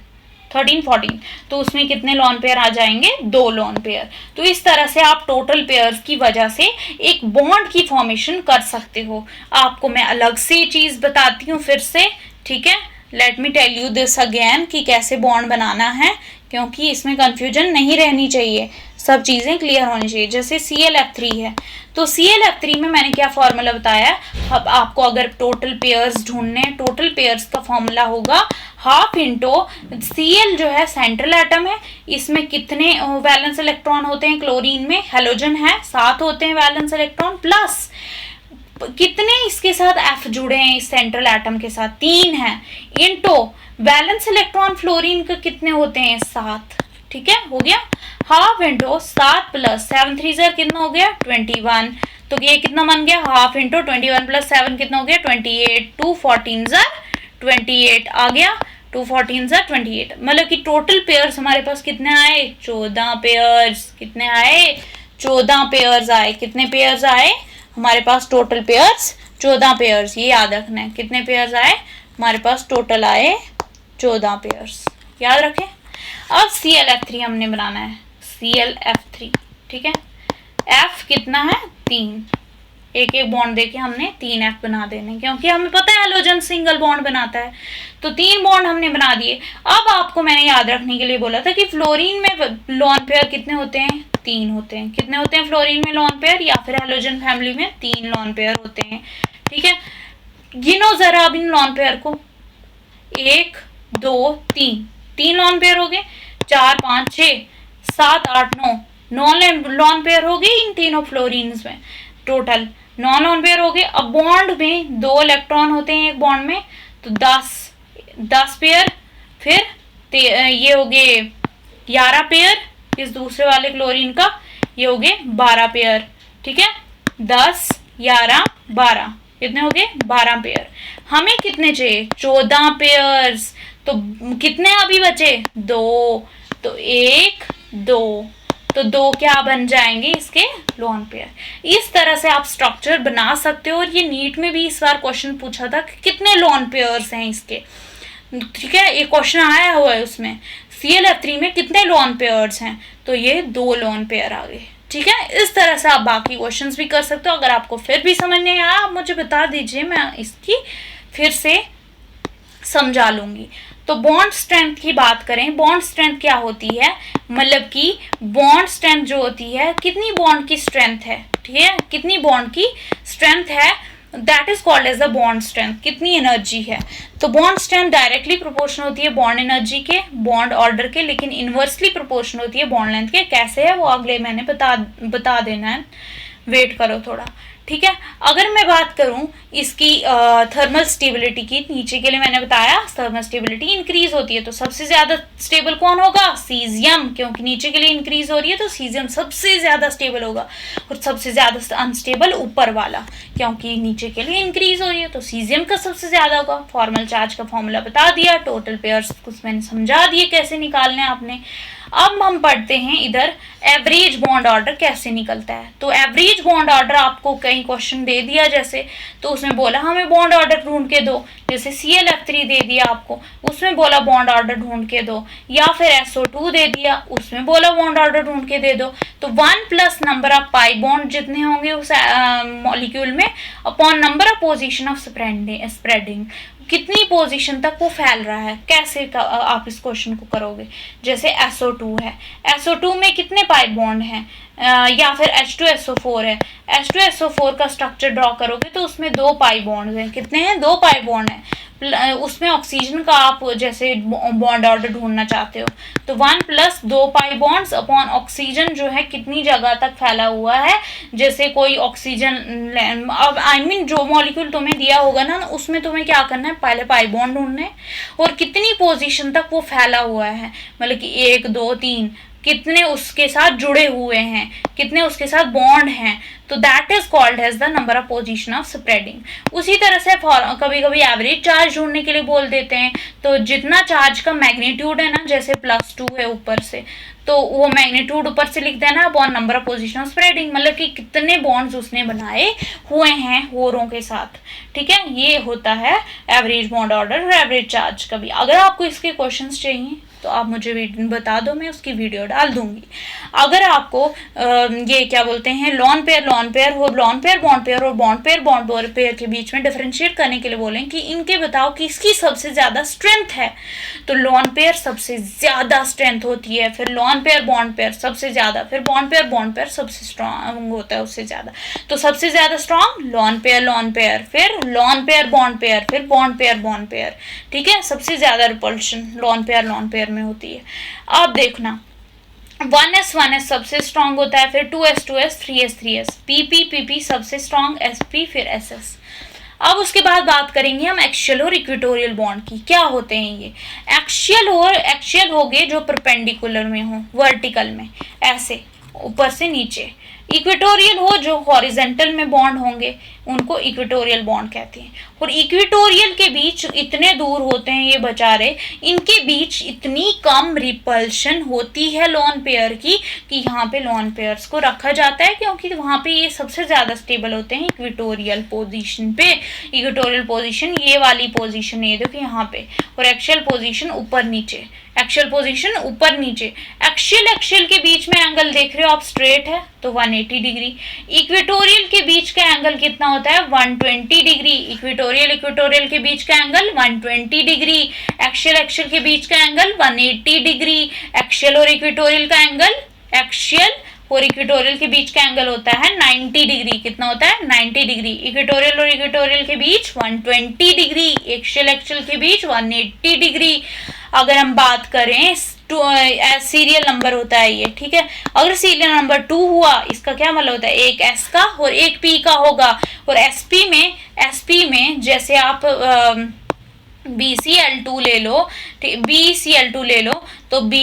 13 14, तो उसमें कितने लॉन पेयर आ जाएंगे? 2 लॉन पेयर। तो इस तरह से आप टोटल पेयर्स की वजह से एक बॉन्ड की फॉर्मेशन कर सकते हो। आपको मैं अलग से चीज बताती हूँ फिर से, ठीक है। Let me tell you this again कि कैसे बॉन्ड बनाना है, क्योंकि इसमें कंफ्यूजन नहीं रहनी चाहिए, सब चीजें क्लियर होनी चाहिए। जैसे ClF3 है, तो ClF3 में मैंने क्या फॉर्मूला बताया? अब आपको अगर टोटल पेयर्स ढूंढने, टोटल पेयर्स का फॉर्मूला होगा हाफ इंटो Cl जो है सेंट्रल एटम है, इसमें कितने वैलेंस इलेक्ट्रॉन होते हैं? क्लोरीन में हेलोजन है, 7 होते हैं वैलेंस इलेक्ट्रॉन, प्लस कितने इसके साथ F जुड़े हैं इस सेंट्रल एटम के साथ? 3 है, इंटो वैलेंस इलेक्ट्रॉन फ्लोरीन के कितने होते हैं? 7, ठीक है। हो गया हाफ इंटो 7 प्लस 7 3 कितना हो गया? 21, तो ये कितना बन गया? हाफ इंटो 21 प्लस 7 कितना हो गया? 28, 2 14 28 आ गया, 2 14 28। मतलब कि टोटल पेयर्स हमारे पास कितने आए? 14 पेयर्स। कितने आए? 14 पेयर्स आए। कितने पेयर्स आए हमारे पास? Total pairs 14 pairs. ये याद रखना है, कितने पेयर्स आए हमारे पास? टोटल आए 14 पेयर्स, याद रखें। अब ClF3 हमने बनाना है, ClF3, ठीक है। F कितना है? 3। एक एक बॉन्ड देके हमने 3 F बना देने, क्योंकि हमें पता है हेलोजन सिंगल बॉन्ड बनाता है, तो 3 बॉन्ड हमने बना दिए। अब आपको मैंने याद रखने के लिए बोला था कि फ्लोरीन में लॉन पेयर कितने होते हैं? 3 होते हैं। कितने होते हैं फ्लोरीन में लॉन पेयर, या फिर हेलोजन फैमिली में? 3 लॉन पेयर होते हैं, ठीक है। गिनो जरा अब इन लॉन पेयर को, 1 2 3, 3 लॉन पेयर हो गए, 4 5 6 7 8 9 लॉन पेयर हो गए इन तीनों फ्लोरीन्स में, टोटल 9 लॉन पेयर हो गए। अब बॉन्ड में 2 इलेक्ट्रॉन होते हैं एक बॉन्ड में, तो 10 पेयर, फिर ये हो गए 11 पेयर इस दूसरे वाले क्लोरीन का, ये हो गए 12 पेयर, ठीक है। 10 11 12, कितने हो गए? 12 पेयर। हमें कितने चाहिए? 14 पेयर्स। तो कितने अभी बचे? 2, तो 1 2, तो 2 क्या बन जाएंगे इसके? Lone pair. इस तरह से आप स्ट्रक्चर बना सकते हो। और ये नीट में भी इस बार क्वेश्चन पूछा था कि कितने लॉन पेयर्स हैं इसके, ठीक है। ये क्वेश्चन आया हुआ है उसमें, ClF3 में कितने लॉन पेयर्स हैं, तो ये 2 लॉन पेयर आ गए, ठीक है। इस तरह से आप बाकी क्वेश्चंस भी कर सकते हो। अगर आपको फिर भी समझ नहीं आया, आप मुझे बता दीजिए, मैं इसकी फिर से समझा लूंगी। तो बॉन्ड स्ट्रेंथ की बात करें, बॉन्ड स्ट्रेंथ क्या होती है? मतलब कि बॉन्ड स्ट्रेंथ जो होती है, कितनी बॉन्ड की स्ट्रेंथ है, ठीक है, कितनी बॉन्ड की स्ट्रेंथ है, that is called as the bond strength. कितनी एनर्जी है, तो बॉन्ड स्ट्रेंथ डायरेक्टली प्रोपोर्शनल होती है बॉन्ड एनर्जी के, बॉन्ड ऑर्डर के, लेकिन इनवर्सली प्रोपोर्शनल होती है बॉन्ड लेंथ के। कैसे है वो अगले मैंने बता देना है, वेट करो थोड़ा, ठीक है। अगर मैं बात करूं इसकी थर्मल स्टेबिलिटी की, नीचे के लिए मैंने बताया थर्मल स्टेबिलिटी इंक्रीज होती है, तो सबसे ज्यादा स्टेबल कौन होगा? सीजियम, क्योंकि नीचे के लिए इंक्रीज हो रही है तो सीजियम सबसे ज्यादा स्टेबल होगा। और सबसे ज्यादा अनस्टेबल ऊपर वाला, क्योंकि नीचे के लिए इंक्रीज हो रही है तो सीजियम का सबसे ज्यादा होगा। फॉर्मल चार्ज का फॉर्मूला बता दिया, टोटल पेयर्स कुछ मैंने समझा दिए कैसे निकालने आपने। अब हम पढ़ते हैं इधर एवरेज बॉन्ड ऑर्डर कैसे निकलता है। तो एवरेज बॉन्ड ऑर्डर आपको कहीं कहीं क्वेश्चन दे दिया जैसे, तो उसमें बोला हमें बॉन्ड ऑर्डर ढूंढ के दो, जैसे ClF3 दे दिया आपको, उसमें बोला बॉन्ड ऑर्डर ढूंढ के दो, या फिर SO2 दे दिया, उसमें बोला बॉन्ड ऑर्डर ढूंढ के दे दो। तो 1 plus number of pi bond जितने होंगे उस मॉलिक्यूल में upon number of position of spreading, कितनी पोजीशन तक वो फैल रहा है, कैसे आप इस क्वेश्चन को करोगे। जैसे SO2 है, SO2 में कितने पाई बॉन्ड हैं, या फिर H2SO4 है, H2SO4 का स्ट्रक्चर ड्रॉ करोगे तो उसमें 2 पाई बॉन्ड हैं, कितने हैं, 2 पाई बॉन्ड हैं। उसमें ऑक्सीजन का आप जैसे बॉन्ड ऑर्डर ढूंढना चाहते हो तो 1 plus 2 pi bonds upon oxygen जो है कितनी जगह तक फैला हुआ है। जैसे कोई ऑक्सीजन, अब आई मीन जो मॉलिक्यूल तुम्हें दिया होगा ना, उसमें तुम्हें क्या करना है, पहले पाई बॉन्ड ढूंढने हैं और कितनी पोजीशन तक वो फैला हुआ है, मतलब कि 1 2 3 कितने उसके साथ जुड़े हुए हैं, कितने उसके साथ बॉन्ड हैं, तो that is called as the number of position of spreading. उसी तरह से कभी कभी एवरेज चार्ज ढूंढने के लिए बोल देते हैं, तो जितना चार्ज का मैग्नीट्यूड है ना, जैसे +2 है ऊपर से, तो वो मैग्नीट्यूड ऊपर से लिख देना upon number of position of spreading, मतलब कि कितने बॉन्ड्स उसने बनाए हुए हैं होरों के साथ। ठीक है, ये होता है एवरेज बॉन्ड ऑर्डर और एवरेज चार्ज का भी। अगर आपको इसके क्वेश्चंस चाहिए तो आप मुझे बता दो, मैं उसकी वीडियो डाल दूंगी। अगर आपको ये क्या बोलते हैं, लॉन पेयर बॉन्ड पेयर और बॉन्ड पेयर के बीच में डिफरेंशिएट करने के लिए बोलें कि इनके बताओ कि इसकी सबसे ज्यादा स्ट्रेंथ है, तो लॉन पेयर सबसे ज्यादा स्ट्रेंथ होती है, फिर लॉन पेयर बॉन्ड पेयर सबसे ज्यादा, फिर बॉन्ड पेयर सबसे स्ट्रॉन्ग होता है उससे ज्यादा। तो सबसे ज्यादा स्ट्रॉन्ग लॉन पेयर, फिर लॉन पेयर बॉन्ड पेयर, फिर बॉन्ड पेयर। ठीक है, सबसे ज्यादा रिपल्शन लॉन पेयर में होती है। अब देखना 1s सबसे स्ट्रॉन्ग होता है, फिर 2s 3s pp सबसे स्ट्रॉन्ग, sp फिर ss। अब उसके बाद बात करेंगे हम एक्सियल और इक्वेटोरियल बॉन्ड की। क्या होते हैं ये एक्सियल हो गए जो परपेंडिकुलर में हो, वर्टिकल में ऐसे ऊपर से नीचे। इक्वेटोरियल हो जो हॉरिजेंटल में बॉन्ड होंगे उनको इक्वेटोरियल बॉन्ड कहते हैं। और इक्वेटोरियल के बीच इतने दूर होते हैं ये बेचारे, इनके बीच इतनी कम रिपल्शन होती है लॉन पेयर की कि यहाँ पे लॉन पेयर्स को रखा जाता है, क्योंकि वहाँ पे ये सबसे ज़्यादा स्टेबल होते हैं इक्वेटोरियल पोजीशन पे। इक्वेटोरियल पोजीशन ये वाली पोजीशन है, देखो यहाँ पे, और एक्सियल पोजीशन ऊपर नीचे, एक्सियल के बीच में एंगल देख रहे हो आप, स्ट्रेट है तो 180 डिग्री। इक्वेटोरियल के बीच का एंगल कितना होता है, 120 डिग्री। इक्वेटोरियल के बीच का एंगल 120 डिग्री, एक्सियल के बीच का एंगल 180 डिग्री। एक्सियल और इक्वेटोरियल के बीच का एंगल होता है 90 डिग्री। कितना होता है, 90 डिग्री। इक्वेटोरियल के बीच 120 डिग्री, एक्सियल के बीच 180 डिग्री। अगर हम बात करें सीरियल नंबर होता है ये, ठीक है। अगर सीरियल नंबर 2 हुआ, इसका क्या मतलब होता है, एक S का और एक P का होगा। और SP में जैसे आप BCl2 ले लो तो B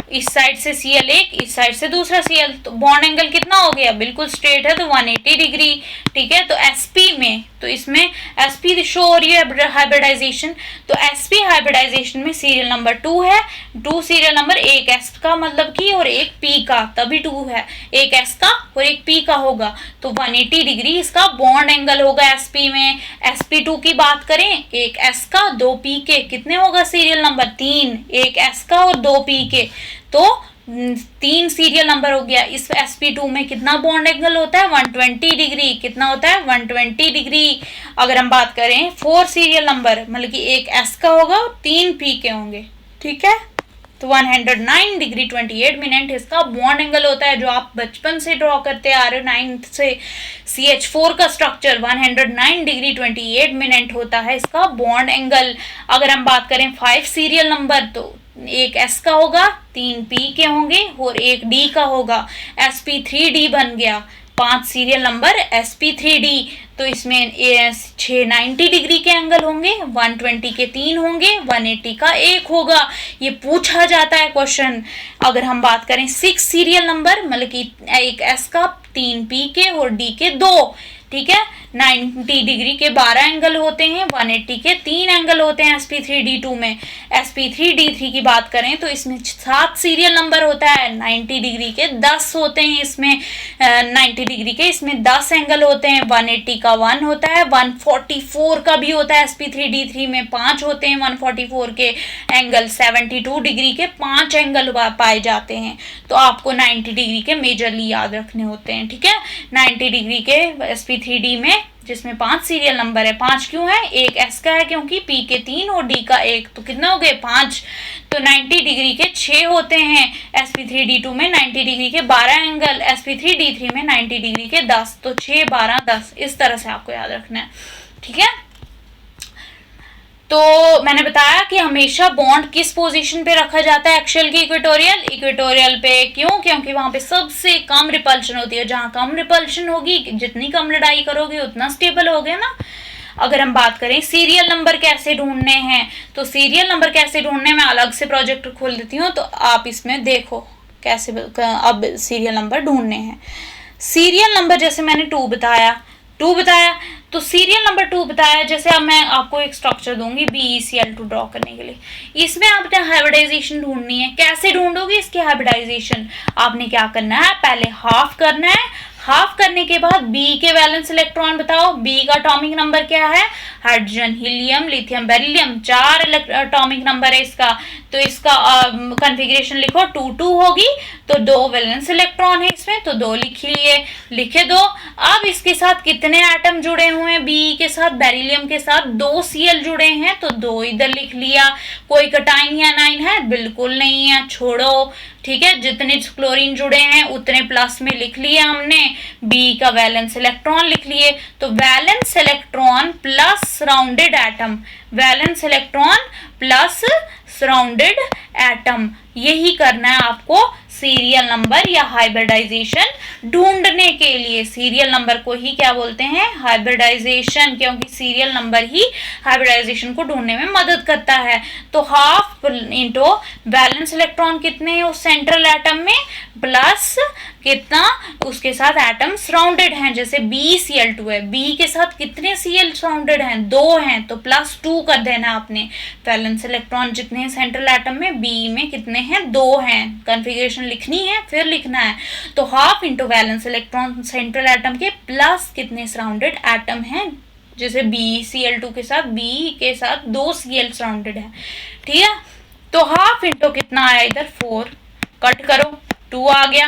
इस साइड से Cl1, इस साइड से दूसरा Cl, तो बॉन्ड एंगल कितना हो गया, बिल्कुल स्ट्रेट है तो 180 डिग्री। ठीक है, तो SP में, तो इसमें SP शो हो रही है हाइब्रिडाइजेशन, तो SP हाइब्रिडाइजेशन में सीरियल नंबर 2 है, 2 सीरियल नंबर, एक S का मतलब कि और एक P का, तभी 2 है, एक S का और एक P का होगा, तो 180 डिग्री इसका बॉन्ड एंगल होगा SP में। SP2 की बात करें, एक S का 2 P के, कितने होगा सीरियल नंबर 3, एक S का और 2 P के, तो 3 सीरियल नंबर हो गया। इस sp2 में कितना बॉन्ड एंगल होता है, 120 डिग्री। कितना होता है, 120 डिग्री। अगर हम बात करें 4 सीरियल नंबर, मतलब कि एक S का होगा और 3 P के होंगे, ठीक है, तो 109 डिग्री 28 मिनट इसका बॉन्ड एंगल होता है, जो आप बचपन से ड्रॉ करते आ रहे हो 9th से। CH4 का स्ट्रक्चर 109 डिग्री 28 मिनट होता है इसका बॉन्ड एंगल। अगर हम बात करें 5 सीरियल नंबर, तो एक S का होगा, 3 P के होंगे और एक D का होगा, sp3D बन गया। 5 सीरियल नंबर sp3D, तो इसमें 90 डिग्री के एंगल होंगे, 120 के 3 होंगे, 180 का 1 होगा। ये पूछा जाता है क्वेश्चन। अगर हम बात करें 6 सीरियल नंबर, मतलब कि एक S का, 3 P के और D के 2, ठीक है, 90 डिग्री के 12 एंगल होते हैं, 180 के 3 एंगल होते हैं sp3d2 में। sp3d3 की बात करें तो इसमें 7 सीरियल नंबर होता है, 90 डिग्री के 10 होते हैं इसमें, 90 डिग्री के इसमें 10 एंगल होते हैं, 180 का 1 होता है, 144 का भी होता है sp3d3 में 5 होते हैं, 144 के एंगल, 72 डिग्री के 5 एंगल पाए जाते हैं। तो आपको 90 डिग्री के मेजरली याद रखने होते हैं, ठीक है। 90 डिग्री के sp3d में जिसमें 5 सीरियल नंबर है, 5 क्यों है, एक s का है क्योंकि p के 3 और d का 1, तो कितने हो गए 5। तो 90 डिग्री के 6 होते हैं sp3d2 में, 90 डिग्री के 12 एंगल, sp3d3 में 90 डिग्री के 10, तो 6 12 10 इस तरह से आपको याद रखना है, ठीक है। तो मैंने बताया कि हमेशा बॉन्ड किस पोजीशन पे रखा जाता है एक्सियल की, इक्वेटोरियल पे। क्यों, क्योंकि वहां पे सबसे कम रिपल्शन होती है। जहां कम रिपल्शन होगी, जितनी कम लड़ाई करोगे उतना स्टेबल होगे ना। अगर हम बात करें सीरियल नंबर कैसे ढूंढने हैं, तो सीरियल नंबर कैसे ढूंढने में अलग से प्रोजेक्ट खोल देती हूँ, तो आप इसमें देखो कैसे अब सीरियल नंबर ढूंढने हैं। सीरियल नंबर जैसे मैंने 2 बताया, तो सीरियल नंबर 2 बताया। जैसे अब मैं आपको एक स्ट्रक्चर दूंगी BeCl2 ड्रॉ करने के लिए, इसमें आपने हाइब्रिडाइजेशन ढूंढनी है। कैसे ढूंढोगे इसकी हाइब्रिडाइजेशन, आपने क्या करना है, पहले हाफ करना है, हाफ करने के बाद B के वैलेंस इलेक्ट्रॉन बताओ, B का एटॉमिक नंबर क्या है, hydrogen, helium, lithium, beryllium, 4 atomic number है इसका। तो इसका कॉन्फ़िगरेशन लिखो 2 होगी, तो 2 वैलेंस इलेक्ट्रॉन है इसमें, तो 2 लिखे दो। अब इसके साथ कितने एटम जुड़े हुए हैं, B के साथ, बेरिलियम के साथ 2 Cl जुड़े हैं, तो 2 इधर लिख लिया। कोई कटाइन या नाइन है, बिल्कुल नहीं है, छोड़ो, ठीक है। जितने क्लोरीन जुड़े हैं उतने प्लस में लिख लिए हमने, B का वैलेंस इलेक्ट्रॉन लिख लिए। तो valence electron plus surrounded atom, valence electron plus surrounded atom, यही करना है आपको सीरियल नंबर या हाइब्रिडाइजेशन ढूंढने के लिए। सीरियल नंबर को ही क्या बोलते हैं, हाइब्रिडाइजेशन, क्योंकि सीरियल नंबर ही हाइब्रिडाइजेशन को ढूंढने में मदद करता है। तो हाफ इंटू वैलेंस इलेक्ट्रॉन कितने हैं उस सेंट्रल एटम में, प्लस कितना उसके साथ एटम सराउंडेड हैं, जैसे BeCl2 है, B के साथ कितने Cl सराउंडेड हैं, 2 हैं, तो +2 कर देना आपने। वैलेंस इलेक्ट्रॉन जितने हैं सेंट्रल एटम में, B में कितने हैं, 2 हैं। कॉन्फ़िगरेशन लिखनी है, फिर लिखना है। तो half into valence electron central atom के प्लस कितने सराउंडेड एटम हैं, जैसे BeCl2 के साथ, B के साथ 2 Cl सराउंडेड है, ठीक है। तो हाफ इंटू कितना आया इधर 4, कट करो 2 आ गया,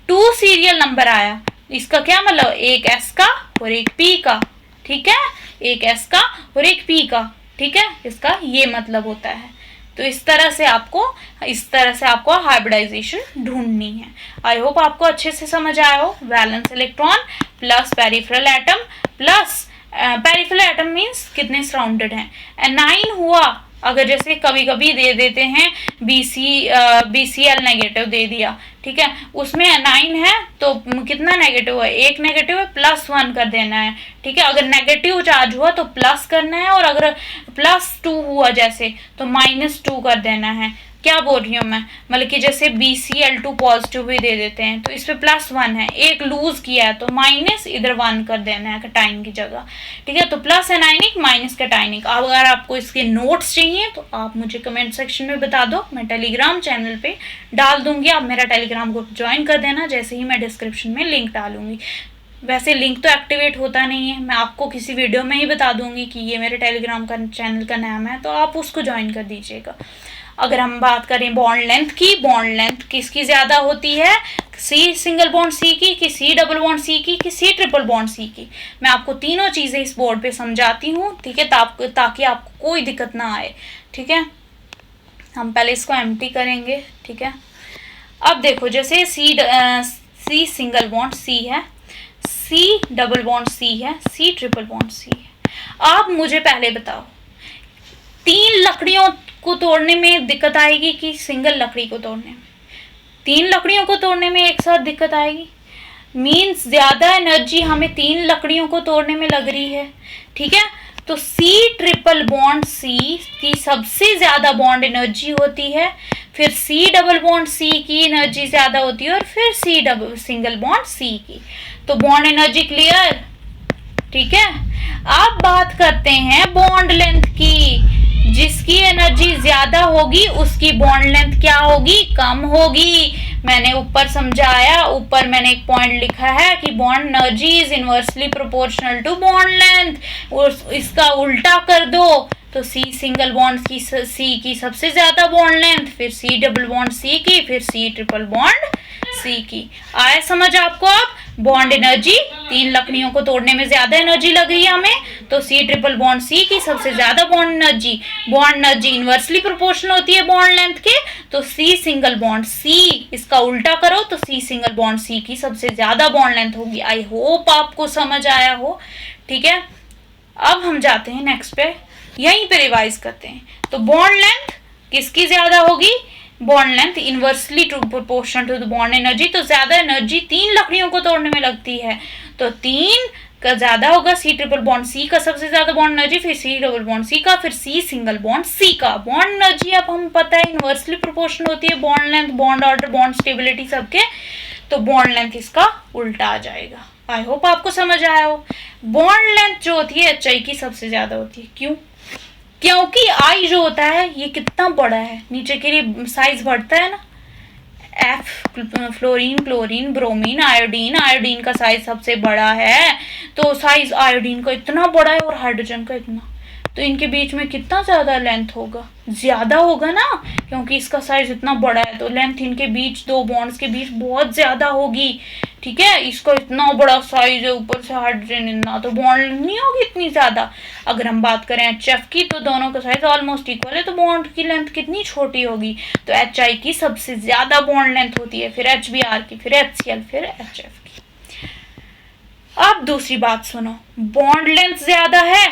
2 सीरियल नंबर आया। इसका क्या मतलब, एक S का और एक P का, ठीक है, एक S का और एक P का, ठीक है, इसका ये मतलब होता है। तो इस तरह से आपको हाइब्रिडाइजेशन ढूंढनी है। आई होप आपको अच्छे से समझ आया हो। Valence electron plus peripheral atom, plus peripheral atom means कितने सराउंडेड हैं। एनाइन हुआ, अगर जैसे कभी कभी दे देते हैं BCl नेगेटिव दे दिया, ठीक है, उसमें 9 है तो कितना नेगेटिव है, एक नेगेटिव है, +1 कर देना है, ठीक है। अगर नेगेटिव चार्ज हुआ तो प्लस करना है, और अगर +2 हुआ जैसे तो -2 कर देना है। क्या बोल रही हूँ मैं, मतलब कि जैसे BeCl2 पॉजिटिव भी दे देते हैं तो इस पे +1 है, एक लूज किया है तो माइनस इधर 1 कर देना है कैटाइन की जगह, ठीक है। तो प्लस एनाइनिक माइनस कैटाइनिक। अब अगर आपको इसके नोट्स चाहिए तो आप मुझे कमेंट सेक्शन में बता दो, मैं टेलीग्राम चैनल पे डाल दूंगी, आप मेरा टेलीग्राम ग्रुप ज्वाइन कर देना, जैसे ही मैं डिस्क्रिप्शन में लिंक डालूंगी। वैसे लिंक तो एक्टिवेट होता नहीं है, मैं आपको किसी वीडियो में ही बता दूंगी कि ये मेरे टेलीग्राम का चैनल का नाम है, तो आप उसको ज्वाइन कर दीजिएगा। अगर हम बात करें बॉन्ड लेंथ की, बॉन्ड लेंथ किसकी ज़्यादा होती है, C सिंगल बॉन्ड C की, कि C डबल बॉन्ड C की, कि C ट्रिपल बॉन्ड C की। मैं आपको तीनों चीज़ें इस बोर्ड पे समझाती हूँ, ठीक है, ताकि आपको कोई दिक्कत ना आए, ठीक है। हम पहले इसको एम्प्टी करेंगे, ठीक है। अब देखो जैसे C सिंगल बॉन्ड C है, C डबल बॉन्ड C है, C ट्रिपल बॉन्ड C है। आप मुझे पहले बताओ, 3 लकड़ियों को तोड़ने में दिक्कत आएगी कि सिंगल लकड़ी को तोड़ने में? 3 लकड़ियों को तोड़ने में एक साथ दिक्कत आएगी, मीन्स ज़्यादा एनर्जी हमें 3 लकड़ियों को तोड़ने में लग रही है, ठीक है। तो C ट्रिपल बॉन्ड C की सबसे ज़्यादा बॉन्ड एनर्जी होती है, फिर C डबल बॉन्ड C की एनर्जी ज़्यादा होती है, और फिर C सिंगल बॉन्ड C की। तो बॉन्ड एनर्जी क्लियर, ठीक है। अब बात करते हैं बॉन्ड लेंथ की। जिसकी एनर्जी ज्यादा होगी उसकी बॉन्ड लेंथ क्या होगी, कम होगी। मैंने ऊपर समझाया, ऊपर मैंने एक पॉइंट लिखा है कि bond energy is inversely proportional to bond length. और इसका उल्टा कर दो तो सी सिंगल बॉन्ड की सी की सबसे ज्यादा बॉन्ड लेंथ, फिर सी डबल बॉन्ड सी की, फिर सी ट्रिपल बॉन्ड सी की। आया समझ आपको? अब बॉन्ड एनर्जी, 3 लकड़ियों को तोड़ने में ज्यादा एनर्जी लग रही है हमें, तो सी ट्रिपल बॉन्ड सी की सबसे ज्यादा bond energy. Bond energy inversely proportional होती है बॉन्ड लेंथ के, तो सी सिंगल बॉन्ड सी, इसका उल्टा करो तो सी सिंगल बॉन्ड सी की सबसे ज्यादा बॉन्ड लेंथ होगी। आई होप आपको समझ आया हो। ठीक है, अब हम जाते हैं नेक्स्ट पे, यहीं पे रिवाइज करते हैं। तो बॉन्ड लेंथ किसकी ज्यादा होगी, bond length inversely to proportional to the bond energy. तो ज्यादा एनर्जी 3 लकड़ियों को तोड़ने में लगती है, तो 3 का ज्यादा होगा सी ट्रिपल बॉन्ड सी का सबसे ज्यादा बॉन्ड एनर्जी, फिर सी डबल बॉन्ड सी का, फिर सी सिंगल बॉन्ड सी का। बॉन्ड एनर्जी अब हम पता है इनवर्सली प्रोपोर्शनल होती है bond length, bond order, bond stability सबके, तो बॉन्ड लेंथ इसका उल्टा आ जाएगा। आई होप आपको समझ आया हो। बॉन्ड लेंथ जो होती है एच की सबसे ज्यादा होती है। क्यों? क्योंकि आई जो होता है ये कितना बड़ा है, नीचे के लिए साइज बढ़ता है ना। F fluorine, chlorine, bromine, iodine, iodine का साइज सबसे बड़ा है, तो साइज आयोडीन का इतना बड़ा है और हाइड्रोजन का इतना, तो इनके बीच में कितना ज्यादा लेंथ होगा, ज्यादा होगा ना, क्योंकि इसका साइज इतना बड़ा है, तो लेंथ इनके बीच, 2 बॉन्ड्स के बीच बहुत ज्यादा होगी। ठीक है, इसका इतना बड़ा साइज है, ऊपर से हाइड्रोजन इतना, तो बॉन्ड नहीं होगी इतनी ज्यादा। अगर हम बात करें एच की, तो दोनों का साइज ऑलमोस्ट इक्वल है, तो बॉन्ड की लेंथ कितनी छोटी होगी, तो एच आई की सबसे ज्यादा बॉन्ड लेंथ होती है, फिर एच बी आर की, फिर एच सी एल, फिर एच एफ की। अब दूसरी बात सुनो, बॉन्ड लेंथ ज्यादा है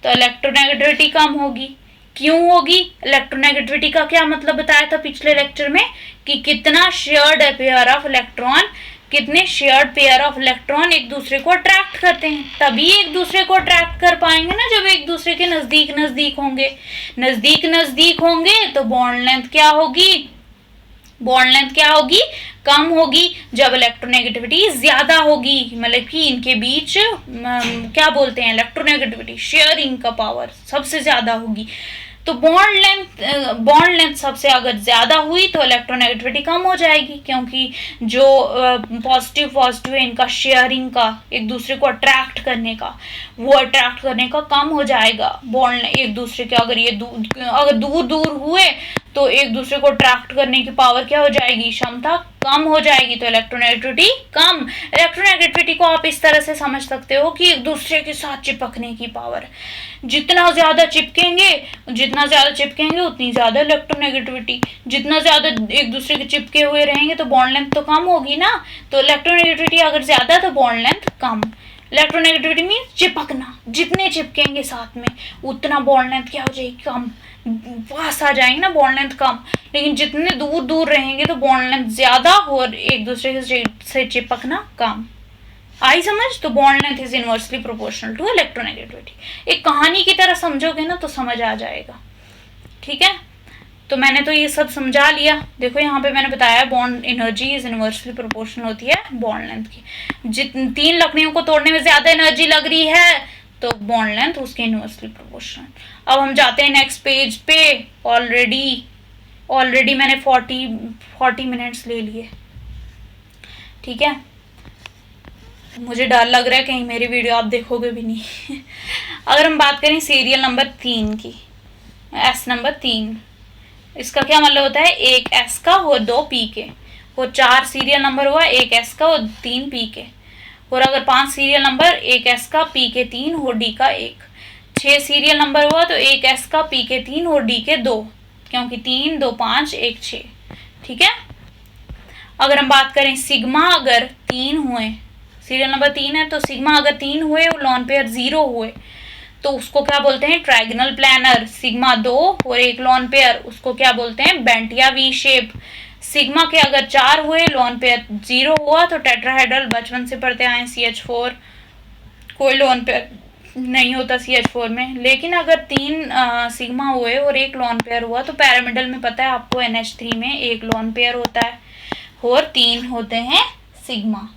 तो इलेक्ट्रोनेगेटिविटी कम होगी। क्यों होगी? इलेक्ट्रोनेगेटिविटी का क्या मतलब बताया था पिछले लेक्चर में, कि कितना शेयर्ड पेयर ऑफ इलेक्ट्रॉन, कितने शेयर्ड पेयर ऑफ इलेक्ट्रॉन एक दूसरे को अट्रैक्ट करते हैं, तभी एक दूसरे को अट्रैक्ट कर पाएंगे ना, जब एक दूसरे के नजदीक नजदीक होंगे। नजदीक नजदीक होंगे तो बॉन्ड लेंथ क्या होगी, बॉन्ड लेंथ क्या होगी, कम होगी। जब इलेक्ट्रोनेगेटिविटी ज्यादा होगी, मतलब कि इनके बीच क्या बोलते हैं, इलेक्ट्रोनेगेटिविटी, शेयरिंग का पावर सबसे ज्यादा होगी। तो बॉन्ड लेंथ सबसे अगर ज्यादा हुई तो इलेक्ट्रोनेगेटिविटी कम हो जाएगी, क्योंकि जो पॉजिटिव है इनका शेयरिंग का, एक दूसरे को अट्रैक्ट करने का, वो अट्रैक्ट करने का कम हो जाएगा। बॉन्ड एक दूसरे के अगर ये अगर दूर दूर हुए तो एक दूसरे को अट्रैक्ट करने की पावर क्या हो जाएगी, क्षमता कम हो जाएगी, तो इलेक्ट्रोनेगेटिविटी कम। इलेक्ट्रोनेगेटिविटी को आप इस तरह से समझ सकते हो कि एक दूसरे के साथ चिपकने की पावर, जितना ज्यादा चिपकेंगे उतनी ज्यादा इलेक्ट्रोनेगेटिविटी, जितना ज्यादा एक दूसरे के चिपके हुए रहेंगे तो बॉन्ड लेंथ तो कम होगी ना, तो इलेक्ट्रोनेगेटिविटी अगर ज्यादा तो बॉन्ड लेंथ कम। इलेक्ट्रोनेगेटिविटी मीन्स चिपकना, जितने चिपकेंगे साथ में उतना बॉन्ड लेंथ क्या हो जाएगी, कम, पास आ जाएंगे ना, बॉन्ड लेंथ कम। लेकिन जितने दूर दूर रहेंगे तो बॉन्ड लेंथ ज्यादा और एक दूसरे से चिपकना कम। आई समझ? तो bond length is inversely proportional to electronegativity. एक कहानी की तरह समझोगे ना तो समझ आ जाएगा। ठीक है, तो मैंने तो ये सब समझा लिया। देखो यहाँ पे मैंने बताया bond energy is inversely proportional होती है बॉन्ड लेंथ की। 3 लकड़ियों को तोड़ने में ज्यादा एनर्जी लग रही है तो बॉन्ड लेंथ उसके इनवर्सली प्रोपोर्शनल। अब हम जाते हैं नेक्स्ट पेज पे। ऑलरेडी मैंने 40 मिनट्स ले लिए। ठीक है, मुझे डर लग रहा है कहीं मेरी वीडियो आप देखोगे भी नहीं। अगर हम बात करें सीरियल नंबर 3 की, एस नंबर 3, इसका क्या मतलब होता है, 1 एस का और 2 पी के, और 4 सीरियल नंबर हुआ 1 एस का और 3 पी के, और अगर 5 सीरियल नंबर 1 एस का, पी के 3 और डी का 1, 6 सीरियल नंबर हुआ तो 1 एस का, पी के 3 और डी के 2, क्योंकि 3 2 5 1 6। ठीक है, अगर हम बात करें सिग्मा अगर 3 हुए, सीरियल नंबर 3 है तो सिग्मा अगर 3 हुए और लॉन पेयर 0 हुए तो उसको क्या बोलते हैं, ट्रायगोनल प्लानर। सिग्मा 2 और 1 लॉन पेयर, उसको क्या बोलते हैं, बेंट या वी शेप। सिग्मा के अगर 4 हुए, लॉन पेयर 0 हुआ तो टेट्राहेड्रल, बचपन से पढ़ते आए CH4, कोई लॉन पेयर नहीं होता CH4 में। लेकिन अगर 3 सिग्मा हुए और 1 लॉन पेयर हुआ तो पैरामिडल में पता है आपको NH3 में 1 लॉन पेयर होता है और 3 होते हैं सिग्मा।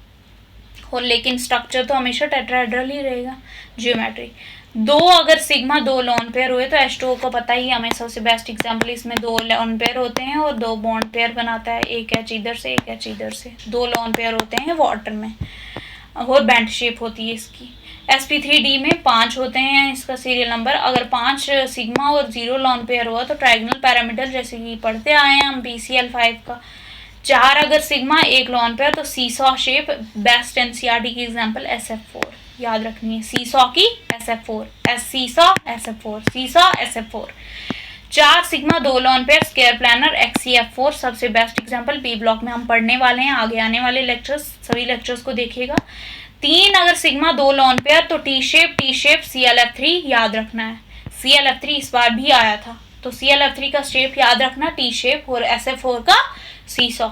और लेकिन स्ट्रक्चर तो हमेशा टेट्राहेड्रल ही रहेगा। ज्योमेट्री, दो अगर सिग्मा दो लोन पेयर हुए तो H2O को पता ही हमें सबसे बेस्ट एग्जांपल, इसमें दो लोन पेयर होते हैं और दो बॉन्ड पेयर बनाता है, एक H इधर से एक H इधर से, दो लोन पेयर होते हैं वाटर में और बेंट शेप होती है इसकी। sp3d में 5 होते हैं इसका सीरियल नंबर। अगर 5 सिग्मा और 0 लोन पेयर हुआ तो ट्रायगोनल पैरामीटर जैसे कि पढ़ते आए हैं हम BCl5 का। 4 अगर सिग्मा 1 लोन पेयर तो सीसॉ शेप, बेस्ट NCERT की एग्जांपल SF4 याद रखनी है, सीसॉ की SF4, seesaw SF4, seesaw SF4। 4 sigma 2 lone pair square planar XCF4 सबसे बेस्ट एग्जांपल, बी ब्लॉक में हम पढ़ने वाले हैं, आगे आने वाले लेक्चर्स सभी लेक्चर्स को देखिएगा। 3 अगर सिग्मा 2 लोन पेयर तो टी शेप ClF3 याद रखना है। ClF3 इस बार भी आया था तो ClF3 का शेप याद रखना टी शेप और SF4 का seesaw.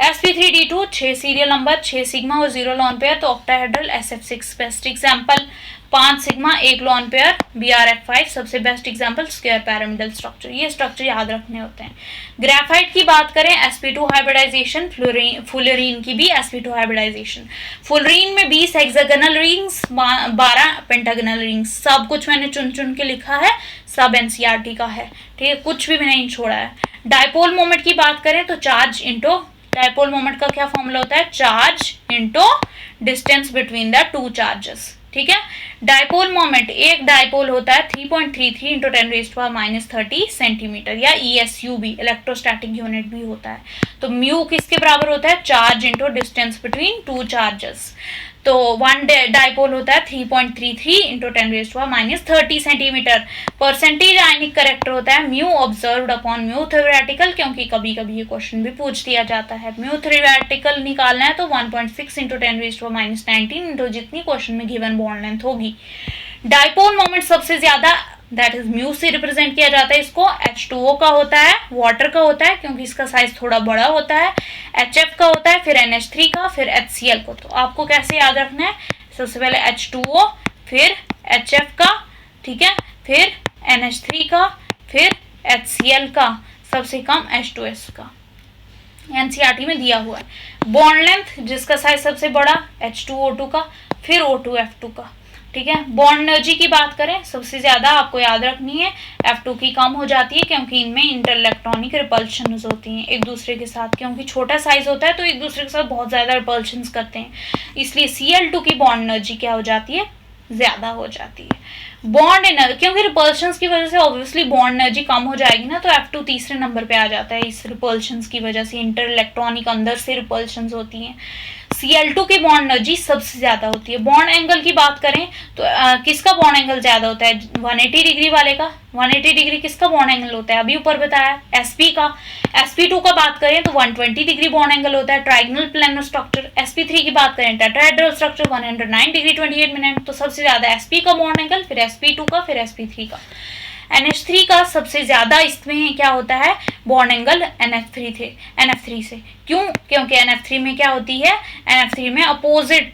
sp3d2 6 serial number, 6 sigma और 0 लोन पेयर तो octahedral SF6 best example. 5 sigma 1 lone pair BrF5 सबसे best example, square pyramidal structure. ये स्ट्रक्चर याद रखने होते हैं। ग्रेफाइट की बात करें sp2 हाइब्रिडाइजेशन, फुलरीन की भी sp2 हाइब्रिडाइजेशन। फुलरीन में 20 हेक्सागोनल रिंग्स, 12 पेंटागोनल रिंग्स, सब कुछ मैंने चुन चुन के लिखा है, सब NCERT का है, ठीक है, कुछ भी नहीं छोड़ा है। डायपोल मोमेंट की बात करें तो चार्ज इंटू, डायपोल मोमेंट का क्या फॉर्मूला होता है, charge into distance between the two charges, ठीक है। डायपोल मोमेंट, एक डायपोल होता है 3.33 इंटू 10⁻30 सेंटीमीटर, या ESUB इलेक्ट्रोस्टैटिक यूनिट भी होता है। तो म्यू किसके बराबर होता है, charge into distance between two charges. तो वन डायपोल होता है 3.33 इंटू 10⁻30 सेंटीमीटर। परसेंटेज आयनिक करेक्टर होता है mu observed upon mu theoretical, क्योंकि कभी कभी ये क्वेश्चन भी पूछ दिया जाता है। म्यू थ्योरेटिकल निकालना है तो 1.6 इंटू 10⁻19 इंटू जितनी क्वेश्चन में गिवन बॉन्ड लेंथ होगी। डायपोल मोमेंट सबसे ज्यादा दैट इज म्यू से रिप्रेजेंट किया जाता है, इसको H2O का होता है, वाटर का होता है क्योंकि इसका साइज थोड़ा बड़ा होता है, HF का होता है, फिर NH3 का, फिर HCl को। तो आपको कैसे याद रखना है, सबसे पहले H2O, फिर HF का, ठीक है, फिर NH3 का, फिर HCl का, सबसे कम H2S का, NCERT में दिया हुआ है। बॉन्ड लेंथ जिसका साइज सबसे बड़ा H2O2 का, फिर O2F2 का, ठीक है। बॉन्ड एनर्जी की बात करें सबसे ज्यादा आपको याद रखनी है F2 की कम हो जाती है क्योंकि इनमें इंटरइलेक्ट्रॉनिक रिपल्शन होती हैं एक दूसरे के साथ, क्योंकि छोटा साइज होता है तो एक दूसरे के साथ बहुत ज्यादा रिपल्शन करते हैं, इसलिए Cl2 की बॉन्ड एनर्जी क्या हो जाती है, ज्यादा हो जाती है। बॉन्ड एनर्जी, क्योंकि रिपल्शंस की वजह से ऑब्वियसली बॉन्ड एनर्जी कम हो जाएगी ना, तो F2 तीसरे नंबर पे आ जाता है इस रिपल्शंस की वजह से, इंटरइलेक्ट्रॉनिक अंदर से रिपल्शंस होती हैं। Cl2 की बॉन्ड एनर्जी सबसे ज्यादा होती है। बॉन्ड एंगल की बात करें तो किसका बॉन्ड एंगल ज्यादा होता है, 180 डिग्री वाले का। 180 डिग्री किसका बॉन्ड एंगल होता है, अभी ऊपर बताया, sp का। sp2 का बात करें तो 120 डिग्री बॉन्ड एंगल होता है, ट्राइगोनल प्लानर स्ट्रक्चर। sp3 की बात करें टेट्राहेड्रल स्ट्रक्चर, 109 डिग्री 28 मिनट। तो सबसे ज्यादा sp का बॉन्ड एंगल, फिर sp2 का, फिर sp3 का। NH3 का सबसे ज्यादा इसमें क्या होता है, बॉन्ड एंगल NF3 से। क्यों, क्योंकि NF3 में क्या होती है, NF3 में अपोजिट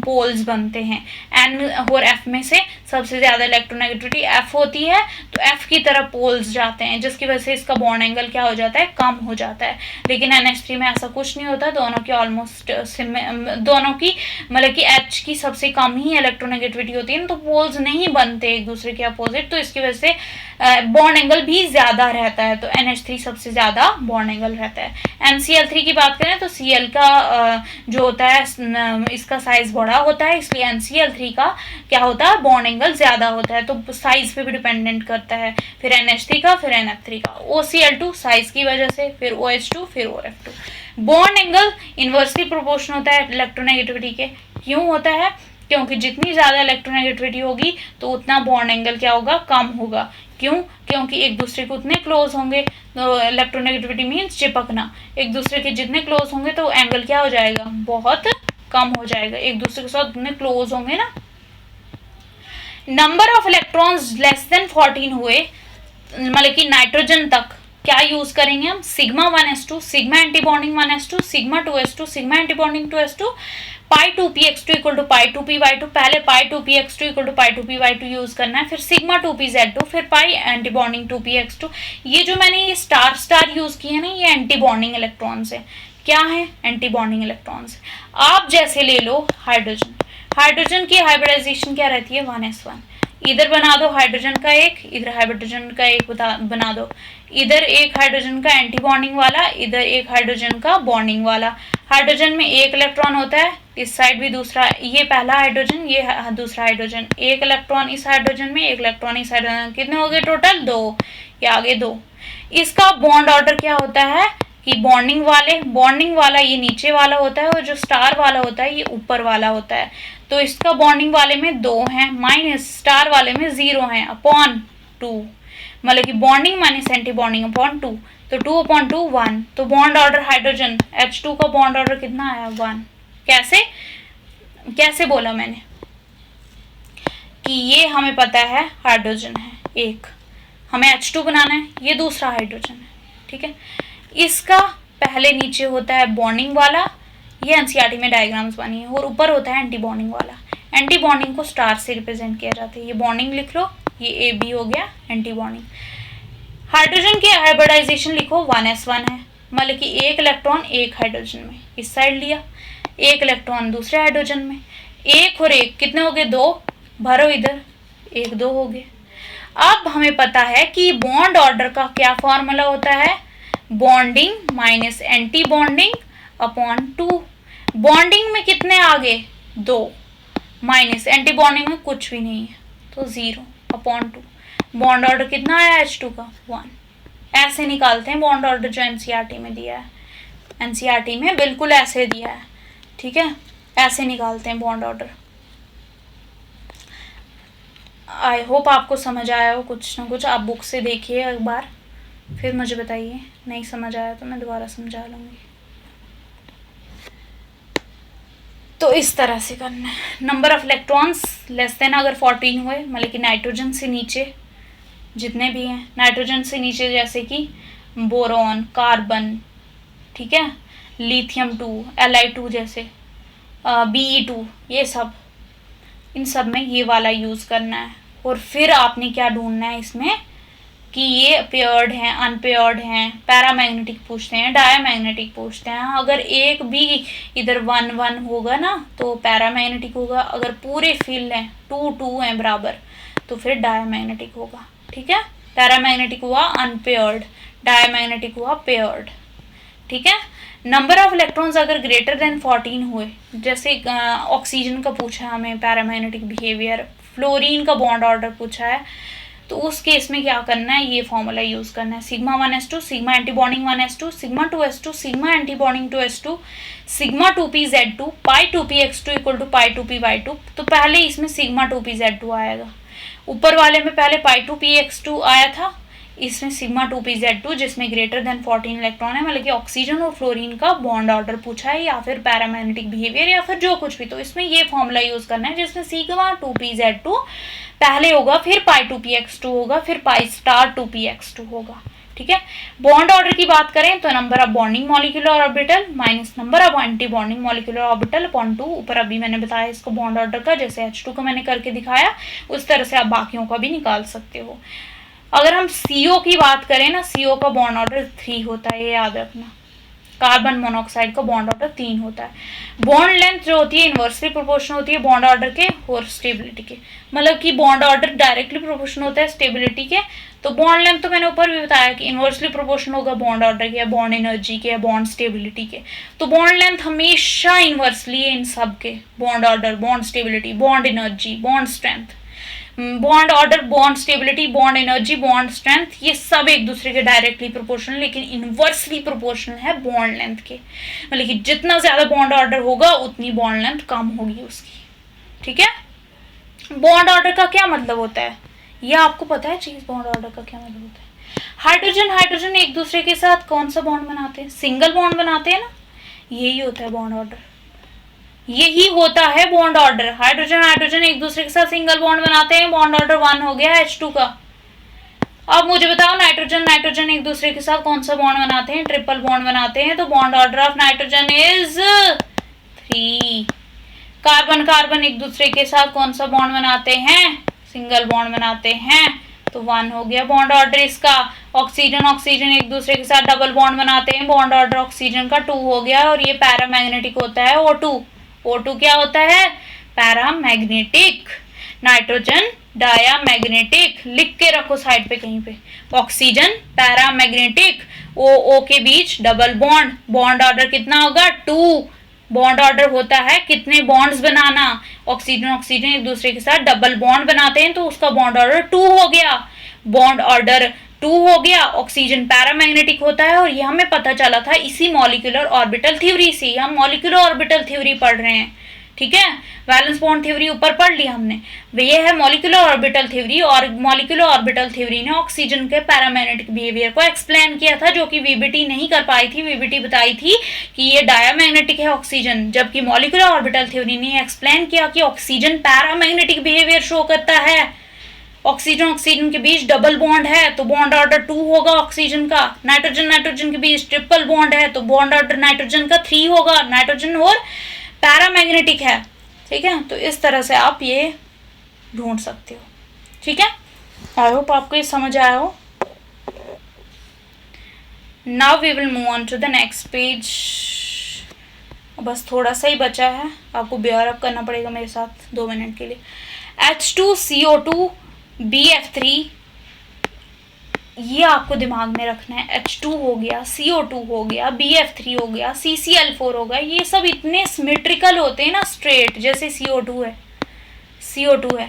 पोल्स बनते हैं। N और F में से सबसे ज्यादा इलेक्ट्रोनेगेटिविटी F होती है, तो F की तरफ पोल्स जाते हैं, जिसकी वजह से इसका बॉन्ड एंगल क्या हो जाता है, कम हो जाता है। लेकिन NH3 में ऐसा कुछ नहीं होता, दोनों की ऑलमोस्ट दोनों की मतलब कि H की सबसे कम ही इलेक्ट्रोनेगेटिविटी होती है, तो पोल्स नहीं बनते एक दूसरे के अपोजिट, तो इसकी वजह से बॉन्ड एंगल भी ज्यादा रहता है, तो NH3 सबसे ज्यादा बॉन्ड एंगल रहता है। NCl3 की बात करें तो Cl का जो होता है इसका साइज बड़ा होता है, इसलिए NCl3 का क्या होता है, बॉन्ड एंगल ज्यादा होता है, तो साइज पे भी डिपेंडेंट करता है। फिर NH3 का, फिर NF3 का। OCl2 साइज की वजह से, फिर OH2, फिर OF2। Bond angle inversely proportional होता है इलेक्ट्रोनेगेटिविटी के। क्यों होता है, क्योंकि जितनी ज्यादा इलेक्ट्रोनेगेटिविटी होगी तो उतना बॉन्ड एंगल क्या होगा, कम होगा। क्यों, क्योंकि एक दूसरे को उतने क्लोज होंगे, तो इलेक्ट्रोनेगेटिविटी मीन्स चिपकना, एक दूसरे के जितने क्लोज होंगे तो एंगल क्या हो जाएगा, बहुत कम हो जाएगा, एक दूसरे के साथ उतने क्लोज होंगे ना। Number of electrons less than 14 हुए, मतलब कि नाइट्रोजन तक क्या यूज करेंगे हम, sigma 1s2, sigma antibonding 1s2, sigma 2s2, sigma antibonding 2s2, pi 2p(x2) equal to pi 2p(y2), पहले pi 2p(x2) equal to pi 2p(y2) use करना है, फिर सिग्मा 2pz2, फिर पाई एंटीबॉन्डिंग 2px2। ये जो मैंने ये स्टार स्टार यूज किए ना, ये एंटीबॉन्डिंग इलेक्ट्रॉन्स है। क्या है, एंटीबॉन्डिंग इलेक्ट्रॉन्स। आप जैसे ले लो हाइड्रोजन, हाइड्रोजन की हाइब्रिडाइजेशन क्या रहती है, 1s1। इधर बना दो हाइड्रोजन का एक, इधर हाइड्रोजन का एक बना दो, इधर एक हाइड्रोजन का एंटी बॉन्डिंग वाला, इधर एक हाइड्रोजन का बॉन्डिंग वाला। हाइड्रोजन में एक इलेक्ट्रॉन होता है, इस साइड भी दूसरा, ये पहला हाइड्रोजन, ये दूसरा हाइड्रोजन, एक इलेक्ट्रॉन इस हाइड्रोजन में, एक इलेक्ट्रॉन इस हाइड्रोजन। कितने हो गए टोटल, 2, ये आगे 2। इसका बॉन्ड ऑर्डर क्या होता है कि बॉन्डिंग वाला ये नीचे वाला होता है, और जो स्टार वाला होता है ये ऊपर वाला होता है। तो इसका बॉन्डिंग वाले में 2 हैं, माइनस स्टार वाले में 0 हैं, अपॉन 2, मतलब कि bonding minus anti bonding upon 2, तो 2/2 1। तो बॉन्ड ऑर्डर हाइड्रोजन H2 का बॉन्ड ऑर्डर कितना आया, 1। कैसे बोला मैंने कि ये हमें पता है हाइड्रोजन है एक, हमें H2 बनाना है, ये दूसरा हाइड्रोजन है, ठीक है। इसका पहले नीचे होता है बॉन्डिंग वाला, ये एनसीईआरटी में डायग्राम्स बनी है, और ऊपर होता है एंटी बॉन्डिंग वाला। एंटी बॉन्डिंग को स्टार से रिप्रेजेंट किया जाता है, ये बॉन्डिंग लिख लो, ये ए बी हो गया एंटी बॉन्डिंग। हाइड्रोजन की हाइब्रिडाइजेशन लिखो 1s1 है, मतलब कि एक इलेक्ट्रॉन एक हाइड्रोजन में इस साइड लिया, एक इलेक्ट्रॉन दूसरे हाइड्रोजन में, एक और एक कितने हो गए, 2, भरो इधर, 1 2 हो गए। अब हमें पता है कि बॉन्ड ऑर्डर का क्या फॉर्मूला होता है, bonding minus anti bonding upon 2। Bonding में कितने आ गए, 2, माइनस एंटी बॉन्डिंग में कुछ भी नहीं है, तो 0/2। बॉन्ड ऑर्डर कितना आया H2 का, 1। ऐसे निकालते हैं बॉन्ड ऑर्डर जो एनसीईआरटी में दिया है, एनसीईआरटी में बिल्कुल ऐसे दिया है, ठीक है, ऐसे निकालते हैं बॉन्ड ऑर्डर। आई होप आपको समझ आया हो कुछ ना कुछ। आप बुक से देखिए एक बार, फिर मुझे बताइए, नहीं समझ आया तो मैं दोबारा समझा लूँगी। तो इस तरह से करना है। Number of electrons less than अगर 14 हुए, मतलब कि नाइट्रोजन से नीचे जितने भी हैं, नाइट्रोजन से नीचे जैसे कि बोरॉन, कार्बन, ठीक है, लिथियम 2, Li2 जैसे, Be2, ये सब, इन सब में ये वाला यूज़ करना है। और फिर आपने क्या ढूंढना है इसमें कि ये पेयर्ड हैं, अनपेयर्ड हैं, पैरामैग्नेटिक पूछते हैं, डायमैग्नेटिक पूछते हैं। अगर एक भी इधर 1 1 होगा ना तो पैरामैग्नेटिक होगा, अगर पूरे फील्ड हैं 2 2 हैं बराबर तो फिर डायमैग्नेटिक होगा, ठीक है। पैरामैग्नेटिक हुआ अनपेयर्ड, डायमैग्नेटिक हुआ पेयर्ड, ठीक है। नंबर ऑफ इलेक्ट्रॉन्स अगर ग्रेटर देन 14 हुए, जैसे ऑक्सीजन का पूछा है हमें पैरामैग्नेटिक बिहेवियर, फ्लोरीन का बॉन्ड ऑर्डर पूछा है, तो उस केस में क्या करना है, ये फॉर्मूला यूज करना है, sigma 1s2, sigma antibonding 1s2, sigma 2s2, sigma antibonding 2s2, sigma 2pz2, pi 2px2 equal to pi 2py2। तो पहले इसमें सिग्मा 2pz2 आएगा, ऊपर वाले में पहले पाई 2px2 आया था, इसमें सिग्मा 2pz2 जिसमें ग्रेटर देन 14 इलेक्ट्रॉन है, मतलब कि ऑक्सीजन और फ्लोरीन का बॉन्ड ऑर्डर पूछा है, या फिर पैरामैग्नेटिक बिहेवियर, या फिर जो कुछ भी। तो इसमें ये फॉर्मूला यूज करना है जिसमें सिग्मा 2pz2 पहले होगा, फिर पाई 2px2 होगा, फिर पाई स्टार 2px2 होगा, ठीक है। बॉन्ड ऑर्डर की बात करें तो number of bonding molecular orbital minus number of anti bonding molecular orbital upon 2। ऊपर अभी मैंने बताया इसको बॉन्ड ऑर्डर का, जैसे H2 का मैंने करके दिखाया, उस तरह से आप बाकियों का भी निकाल सकते हो। अगर हम CO की बात करें ना, CO का बॉन्ड ऑर्डर 3 होता है, ये याद रखना। कार्बन मोनोऑक्साइड का बॉन्ड ऑर्डर 3 होता है। बॉन्ड लेंथ जो होती है इनवर्सली प्रोपोर्शनल होती है बॉन्ड ऑर्डर के और स्टेबिलिटी के, मतलब कि बॉन्ड ऑर्डर डायरेक्टली प्रोपोर्शनल होता है स्टेबिलिटी के। तो बॉन्ड लेंथ तो मैंने ऊपर भी बताया कि इनवर्सली प्रोपोर्शनल होगा बॉन्ड ऑर्डर के, बॉन्ड एनर्जी के, बॉन्ड स्टेबिलिटी के। तो बॉन्ड लेंथ हमेशा इनवर्सली है इन सब के, bond order, bond stability, bond energy, bond strength. Bond order, bond stability, bond energy, bond strength, ये सब एक दूसरे के डायरेक्टली प्रोपोर्शनल, लेकिन इनवर्सली प्रोपोर्शनल है बॉन्ड लेंथ के, मतलब कि जितना ज्यादा बॉन्ड ऑर्डर होगा उतनी बॉन्ड लेंथ कम होगी उसकी, ठीक है। बॉन्ड ऑर्डर का क्या मतलब होता है, यह आपको पता है चीज, बॉन्ड ऑर्डर का क्या मतलब होता है। हाइड्रोजन हाइड्रोजन एक दूसरे के साथ कौन सा बॉन्ड बनाते हैं, सिंगल बॉन्ड बनाते हैं ना, यही होता है बॉन्ड ऑर्डर, यही होता है बॉन्ड ऑर्डर। हाइड्रोजन हाइड्रोजन एक दूसरे के साथ सिंगल बॉन्ड बनाते हैं, बॉन्ड ऑर्डर 1 हो गया H2 का। अब मुझे बताओ नाइट्रोजन नाइट्रोजन एक दूसरे के साथ कौन सा बॉन्ड बनाते हैं? ट्रिपल बॉन्ड बनाते हैं। तो bond order of nitrogen is 3। Carbon carbon एक दूसरे के साथ कौन सा बॉन्ड बनाते हैं? सिंगल बॉन्ड बनाते हैं। तो 1 हो गया बॉन्ड ऑर्डर इसका। ऑक्सीजन ऑक्सीजन एक दूसरे के साथ डबल बॉन्ड बनाते हैं, बॉन्ड ऑर्डर ऑक्सीजन का 2 हो गया। और ये पैरामैग्नेटिक होता है O2। O2 क्या होता है? पैरामैग्नेटिक। नाइट्रोजन डायामैग्नेटिक, लिख के रखो साइड पे कहीं पे। ऑक्सीजन पैरामैग्नेटिक, O के बीच डबल बॉन्ड, बॉन्ड ऑर्डर कितना होगा? 2। बॉन्ड ऑर्डर होता है कितने बॉन्ड्स बनाना। ऑक्सीजन ऑक्सीजन एक दूसरे के साथ डबल बॉन्ड बनाते हैं, तो उसका बॉन्ड ऑर्डर 2 हो गया। बॉन्ड ऑर्डर 2 हो गया। ऑक्सीजन पैरामैग्नेटिक होता है, और ये हमें पता चला था इसी मॉलिक्यूलर ऑर्बिटल थ्योरी से। हम मॉलिक्यूलर ऑर्बिटल थ्योरी पढ़ रहे हैं, ठीक है। वैलेंस बॉन्ड थ्योरी ऊपर पढ़ ली हमने, ये है मॉलिक्यूलर ऑर्बिटल थ्योरी। और मॉलिक्यूलर ऑर्बिटल थ्योरी ने ऑक्सीजन के पैरामैग्नेटिक बिहेवियर को एक्सप्लेन किया था, जो कि वीबीटी नहीं कर पाई थी। वीबीटी बताई थी कि ये डायामैग्नेटिक है ऑक्सीजन, जबकि मॉलिक्यूलर ऑर्बिटल थ्योरी ने एक्सप्लेन किया कि ऑक्सीजन पैरामैग्नेटिक बिहेवियर शो करता है। ऑक्सीजन ऑक्सीजन के बीच डबल बॉन्ड है, तो बॉन्ड ऑर्डर 2 होगा ऑक्सीजन का। नाइट्रोजन नाइट्रोजन के बीच ट्रिपल बॉन्ड है, तो बॉन्ड ऑर्डर नाइट्रोजन का 3 होगा। नाइट्रोजन और पैरामैग्नेटिक है, ठीक है। तो इस तरह से आप ये ढूंढ सकते हो, ठीक है। आई होप आपको ये समझ आया हो। Now we will move on to the next page. बस थोड़ा सा ही बचा है, आपको बेयर अप करना पड़ेगा मेरे साथ 2 मिनट के लिए। H2CO2 BF3, ये आपको दिमाग में रखना है। H2 हो गया, CO2 हो गया, BF3 हो गया, CCl4 हो गया। ये सब इतने सिमेट्रिकल होते हैं ना, स्ट्रेट, जैसे CO2 है, CO2 है,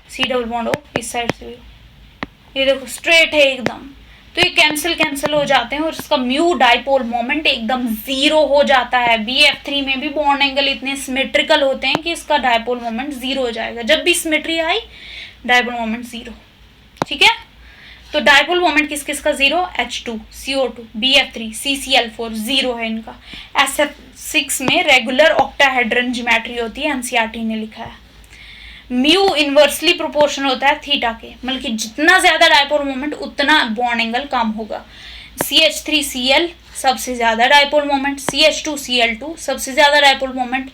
C डबल बॉन्ड हो इस साइड से, ये देखो स्ट्रेट है एकदम। तो ये कैंसिल हो जाते हैं, और इसका म्यू डाइपोल मोमेंट एकदम 0 हो जाता है। BF3 में भी बॉन्ड एंगल इतने सिमेट्रिकल होते हैं कि इसका डाइपोल मोमेंट 0 हो जाएगा। जब भी सिमेट्री आई, डाइपोल मोमेंट 0, ठीक है। तो डाइपोल मोमेंट किस किस का 0? H2, CO2, BF3, CCl4 0 है इनका। SF6 में रेगुलर ऑक्टाहेड्रन ज्योमेट्री होती है, एनसीईआरटी ने लिखा है। म्यू इनवर्सली प्रोपोर्शनल होता है थीटा के, मतलब कि जितना ज्यादा डाइपोल मोमेंट उतना बॉन्ड एंगल कम होगा। CH3Cl सबसे ज्यादा डाइपोल मोमेंट, CH2Cl2 सबसे ज्यादा डाइपोल मोमेंट,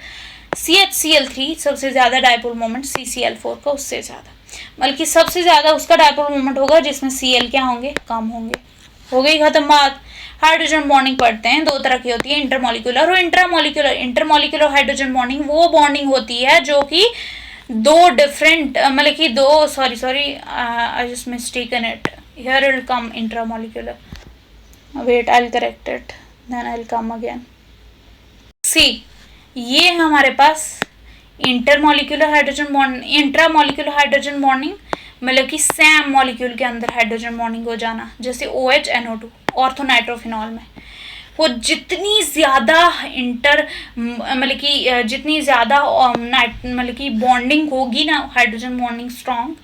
CHCl3 सबसे ज्यादा डाइपोल मोमेंट, CCl4 का उससे ज्यादा, मतलब कि सबसे ज्यादा उसका डाइपोल मोमेंट होगा जिसमें Cl क्या होंगे? कम होंगे। हो गई खत्म बात। हाइड्रोजन बॉन्डिंग पढ़ते हैं, 2 तरह की होती है, इंटरमॉलिक्यूलर और इंट्रामॉलिक्यूलर। इंटरमॉलिक्यूलर हाइड्रोजन बॉन्डिंग वो बॉन्डिंग होती है जो कि दो डिफरेंट, मतलब कि दो, sorry I just mistaken it, here it will come intramolecular, wait I will correct it, then I will come again. See, ये हमारे पास intermolecular hydrogen bond, intramolecular hydrogen bonding, मतलब कि सेम मॉलिक्यूल के अंदर हाइड्रोजन बॉन्डिंग हो जाना, जैसे OH NO2 ऑर्थोनाइट्रोफिनॉल में। वो जितनी ज़्यादा मतलब कि जितनी ज़्यादा मतलब कि बॉन्डिंग होगी ना, हाइड्रोजन बॉन्डिंग स्ट्रॉन्ग,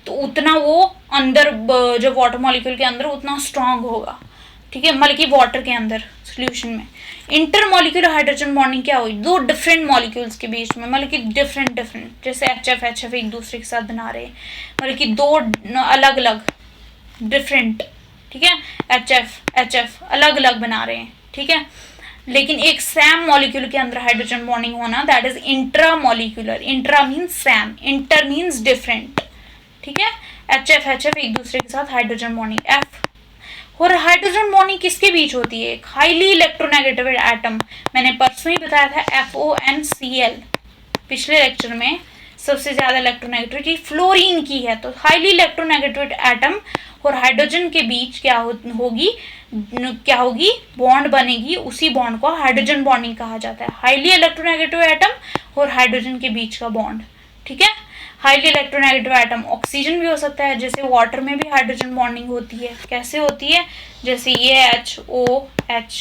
तो उतना वो अंदर जो वाटर मॉलिक्यूल के अंदर उतना स्ट्रॉन्ग होगा, ठीक है, मतलब कि वाटर के अंदर सोल्यूशन में। इंटरमॉलिक्यूलर हाइड्रोजन बॉन्डिंग क्या हुई? 2 डिफरेंट मॉलिक्यूल्स के बीच में, मतलब कि डिफरेंट, जैसे HF एक दूसरे के साथ बना रहे हैं, मतलब कि 2 अलग अलग डिफरेंट, ठीक है, HF अलग अलग बना रहे हैं, ठीक है, लेकिन एक सेम मॉलिक्यूल के अंदर हाइड्रोजन बॉन्डिंग होना, that is intramolecular. Intra means same, inter means different, ठीक है। HF एक दूसरे के साथ हाइड्रोजन बॉन्डिंग F। और हाइड्रोजन बॉन्डिंग किसके बीच होती है? एक हाईली इलेक्ट्रोनेगेटिव एटम, मैंने परसों ही बताया था, FONCl पिछले लेक्चर में। सबसे ज्यादा इलेक्ट्रोनेगेटिविटी फ्लोरीन की है, तो हाईली इलेक्ट्रोनेगेटिव एटम और हाइड्रोजन के बीच क्या होगी? बॉन्ड बनेगी। उसी बॉन्ड को हाइड्रोजन बॉन्डिंग कहा जाता है। हाईली इलेक्ट्रोनेगेटिव एटम और हाइड्रोजन के बीच का बॉन्ड, ठीक है। हाईली इलेक्ट्रोनेगेटिव एटम ऑक्सीजन भी हो सकता है, जैसे वाटर में भी हाइड्रोजन बॉन्डिंग होती है। कैसे होती है? जैसे ये HOH,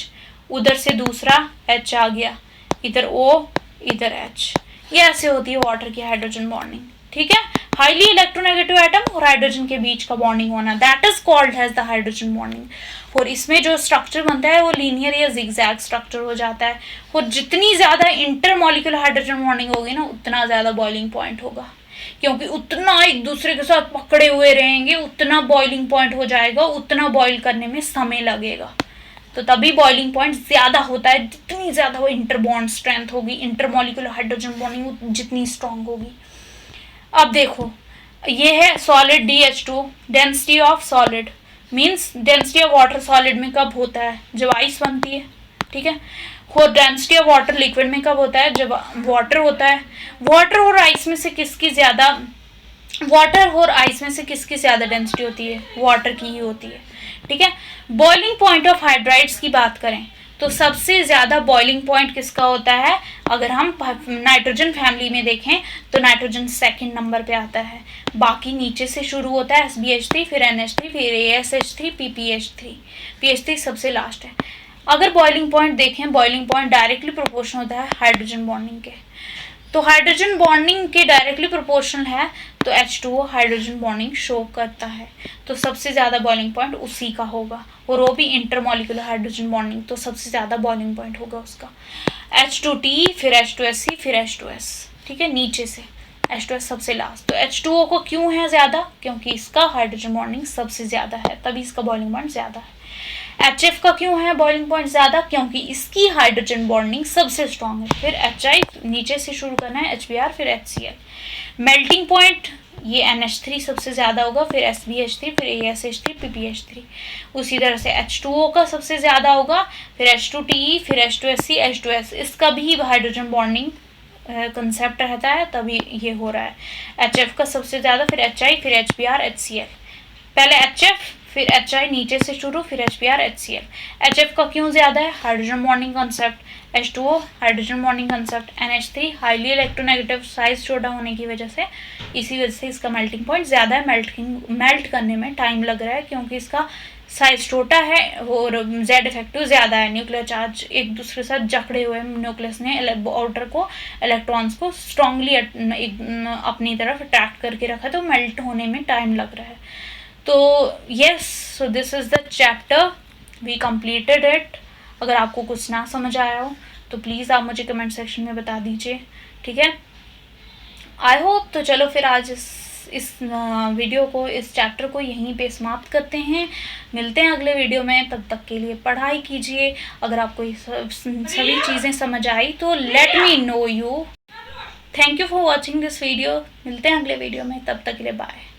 उधर से दूसरा H आ गया, इधर O इधर H, ये ऐसे होती है वाटर की हाइड्रोजन बॉन्डिंग, ठीक है। हाईली इलेक्ट्रोनेगेटिव एटम और हाइड्रोजन के बीच का बॉन्डिंग होना, that is called has the hydrogen bonding. और इसमें जो स्ट्रक्चर बनता है वो लीनियर या जिगजैग स्ट्रक्चर हो जाता है। और जितनी ज्यादा इंटरमॉलिक्यूलर हाइड्रोजन बॉन्डिंग होगी ना, उतना ज्यादा बॉइलिंग पॉइंट होगा। क्योंकि उतना एक दूसरे के साथ पकड़े हुए रहेंगे, उतना बॉइलिंग पॉइंट हो जाएगा, उतना बॉईल करने में समय लगेगा। तो तभी बॉइलिंग पॉइंट ज़्यादा होता है। जितनी ज़्यादा वो इंटरबॉन्ड स्ट्रेंथ होगी, इंटरमॉलिक्यूलर हाइड्रोजन बॉन्डिंग जितनी स्ट्रांग होगी। अब देखो, ये है solid DH2, density of solid means density of water solid में कब होता है, जब आइस बनती है, ठीक है। और डेंसिटी ऑफ वाटर लिक्विड में कब होता है, जब वाटर होता है। वाटर और आइस में से किसकी ज़्यादा, वाटर और आइस में से किसकी ज़्यादा डेंसिटी होती है, वाटर की ही होती है, ठीक है। बॉइलिंग पॉइंट ऑफ हाइड्राइड्स की बात करें तो सबसे ज़्यादा बॉइलिंग पॉइंट किसका होता है, अगर हम नाइट्रोजन फैमिली में देखें तो नाइट्रोजन सेकंड नंबर पे आता है। बाकी नीचे से शुरू होता है SbH3, फिर NH3, फिर ASH3, PPH3 सबसे लास्ट है। अगर बॉइलिंग पॉइंट देखें, बॉइलिंग पॉइंट डायरेक्टली प्रोपोर्शनल होता है हाइड्रोजन बॉन्डिंग के। तो हाइड्रोजन बॉन्डिंग के डायरेक्टली प्रोपोर्शनल है तो H2O हाइड्रोजन बॉन्डिंग शो करता है। तो सबसे ज़्यादा बॉइलिंग पॉइंट उसी का होगा, और वो भी इंटरमॉलिक्यूलर हाइड्रोजन बॉन्डिंग, तो सबसे ज़्यादा बॉइलिंग पॉइंट होगा उसका। H2T, फिर H2SC, फिर H2S, ठीक है, नीचे से H2S सबसे लास्ट। तो H2O को क्यों है ज़्यादा, क्योंकि इसका हाइड्रोजन बॉन्डिंग सबसे ज़्यादा है, तभी इसका बॉइलिंग पॉइंट ज़्यादा है। HF का क्यों है बॉइलिंग पॉइंट ज़्यादा, क्योंकि इसकी हाइड्रोजन बॉन्डिंग सबसे स्ट्रॉन्ग है। फिर HI, नीचे से शुरू करना है HBr, फिर HCl। मेल्टिंग पॉइंट ये NH3 सबसे ज़्यादा होगा, फिर SbH3, फिर ASH3, PPH3। उसी तरह से H2O का सबसे ज़्यादा होगा, फिर H2TE, फिर H2SC, H2S। इसका भी हाइड्रोजन बॉन्डिंग कंसेप्ट रहता है, तभी ये हो रहा है। HF का सबसे ज़्यादा, फिर HI, फिर HBr, HCl। पहले HF, फिर HI, नीचे से शुरू, फिर HBr, HCl। HF का क्यों ज़्यादा है, hydrogen bonding concept. H2O hydrogen bonding concept. NH3 highly electronegative, size छोटा होने की वजह से, इसी वजह से इसका मेल्टिंग पॉइंट ज़्यादा है। मेल्ट करने में टाइम लग रहा है क्योंकि इसका साइज छोटा है और Z इफेक्टिव ज़्यादा है। न्यूक्लियर चार्ज एक दूसरे के साथ जकड़े हुए न्यूक्लियस ने आउटर को, इलेक्ट्रॉन्स को स्ट्रांगली अपनी तरफ अट्रैक्ट करके रखा, तो मेल्ट होने में टाइम लग रहा है। तो yes, so this is the chapter, we completed it. अगर आपको कुछ ना समझ आया हो तो प्लीज़ आप मुझे कमेंट सेक्शन में बता दीजिए, ठीक है। आई होप, तो चलो फिर आज इस वीडियो को, इस चैप्टर को यहीं पे समाप्त करते हैं। मिलते हैं अगले वीडियो में, तब तक के लिए पढ़ाई कीजिए। अगर आपको सभी चीज़ें समझ आई तो let me know you. Thank you for watching this video. मिलते हैं अगले वीडियो में, तब तक के लिए बाय।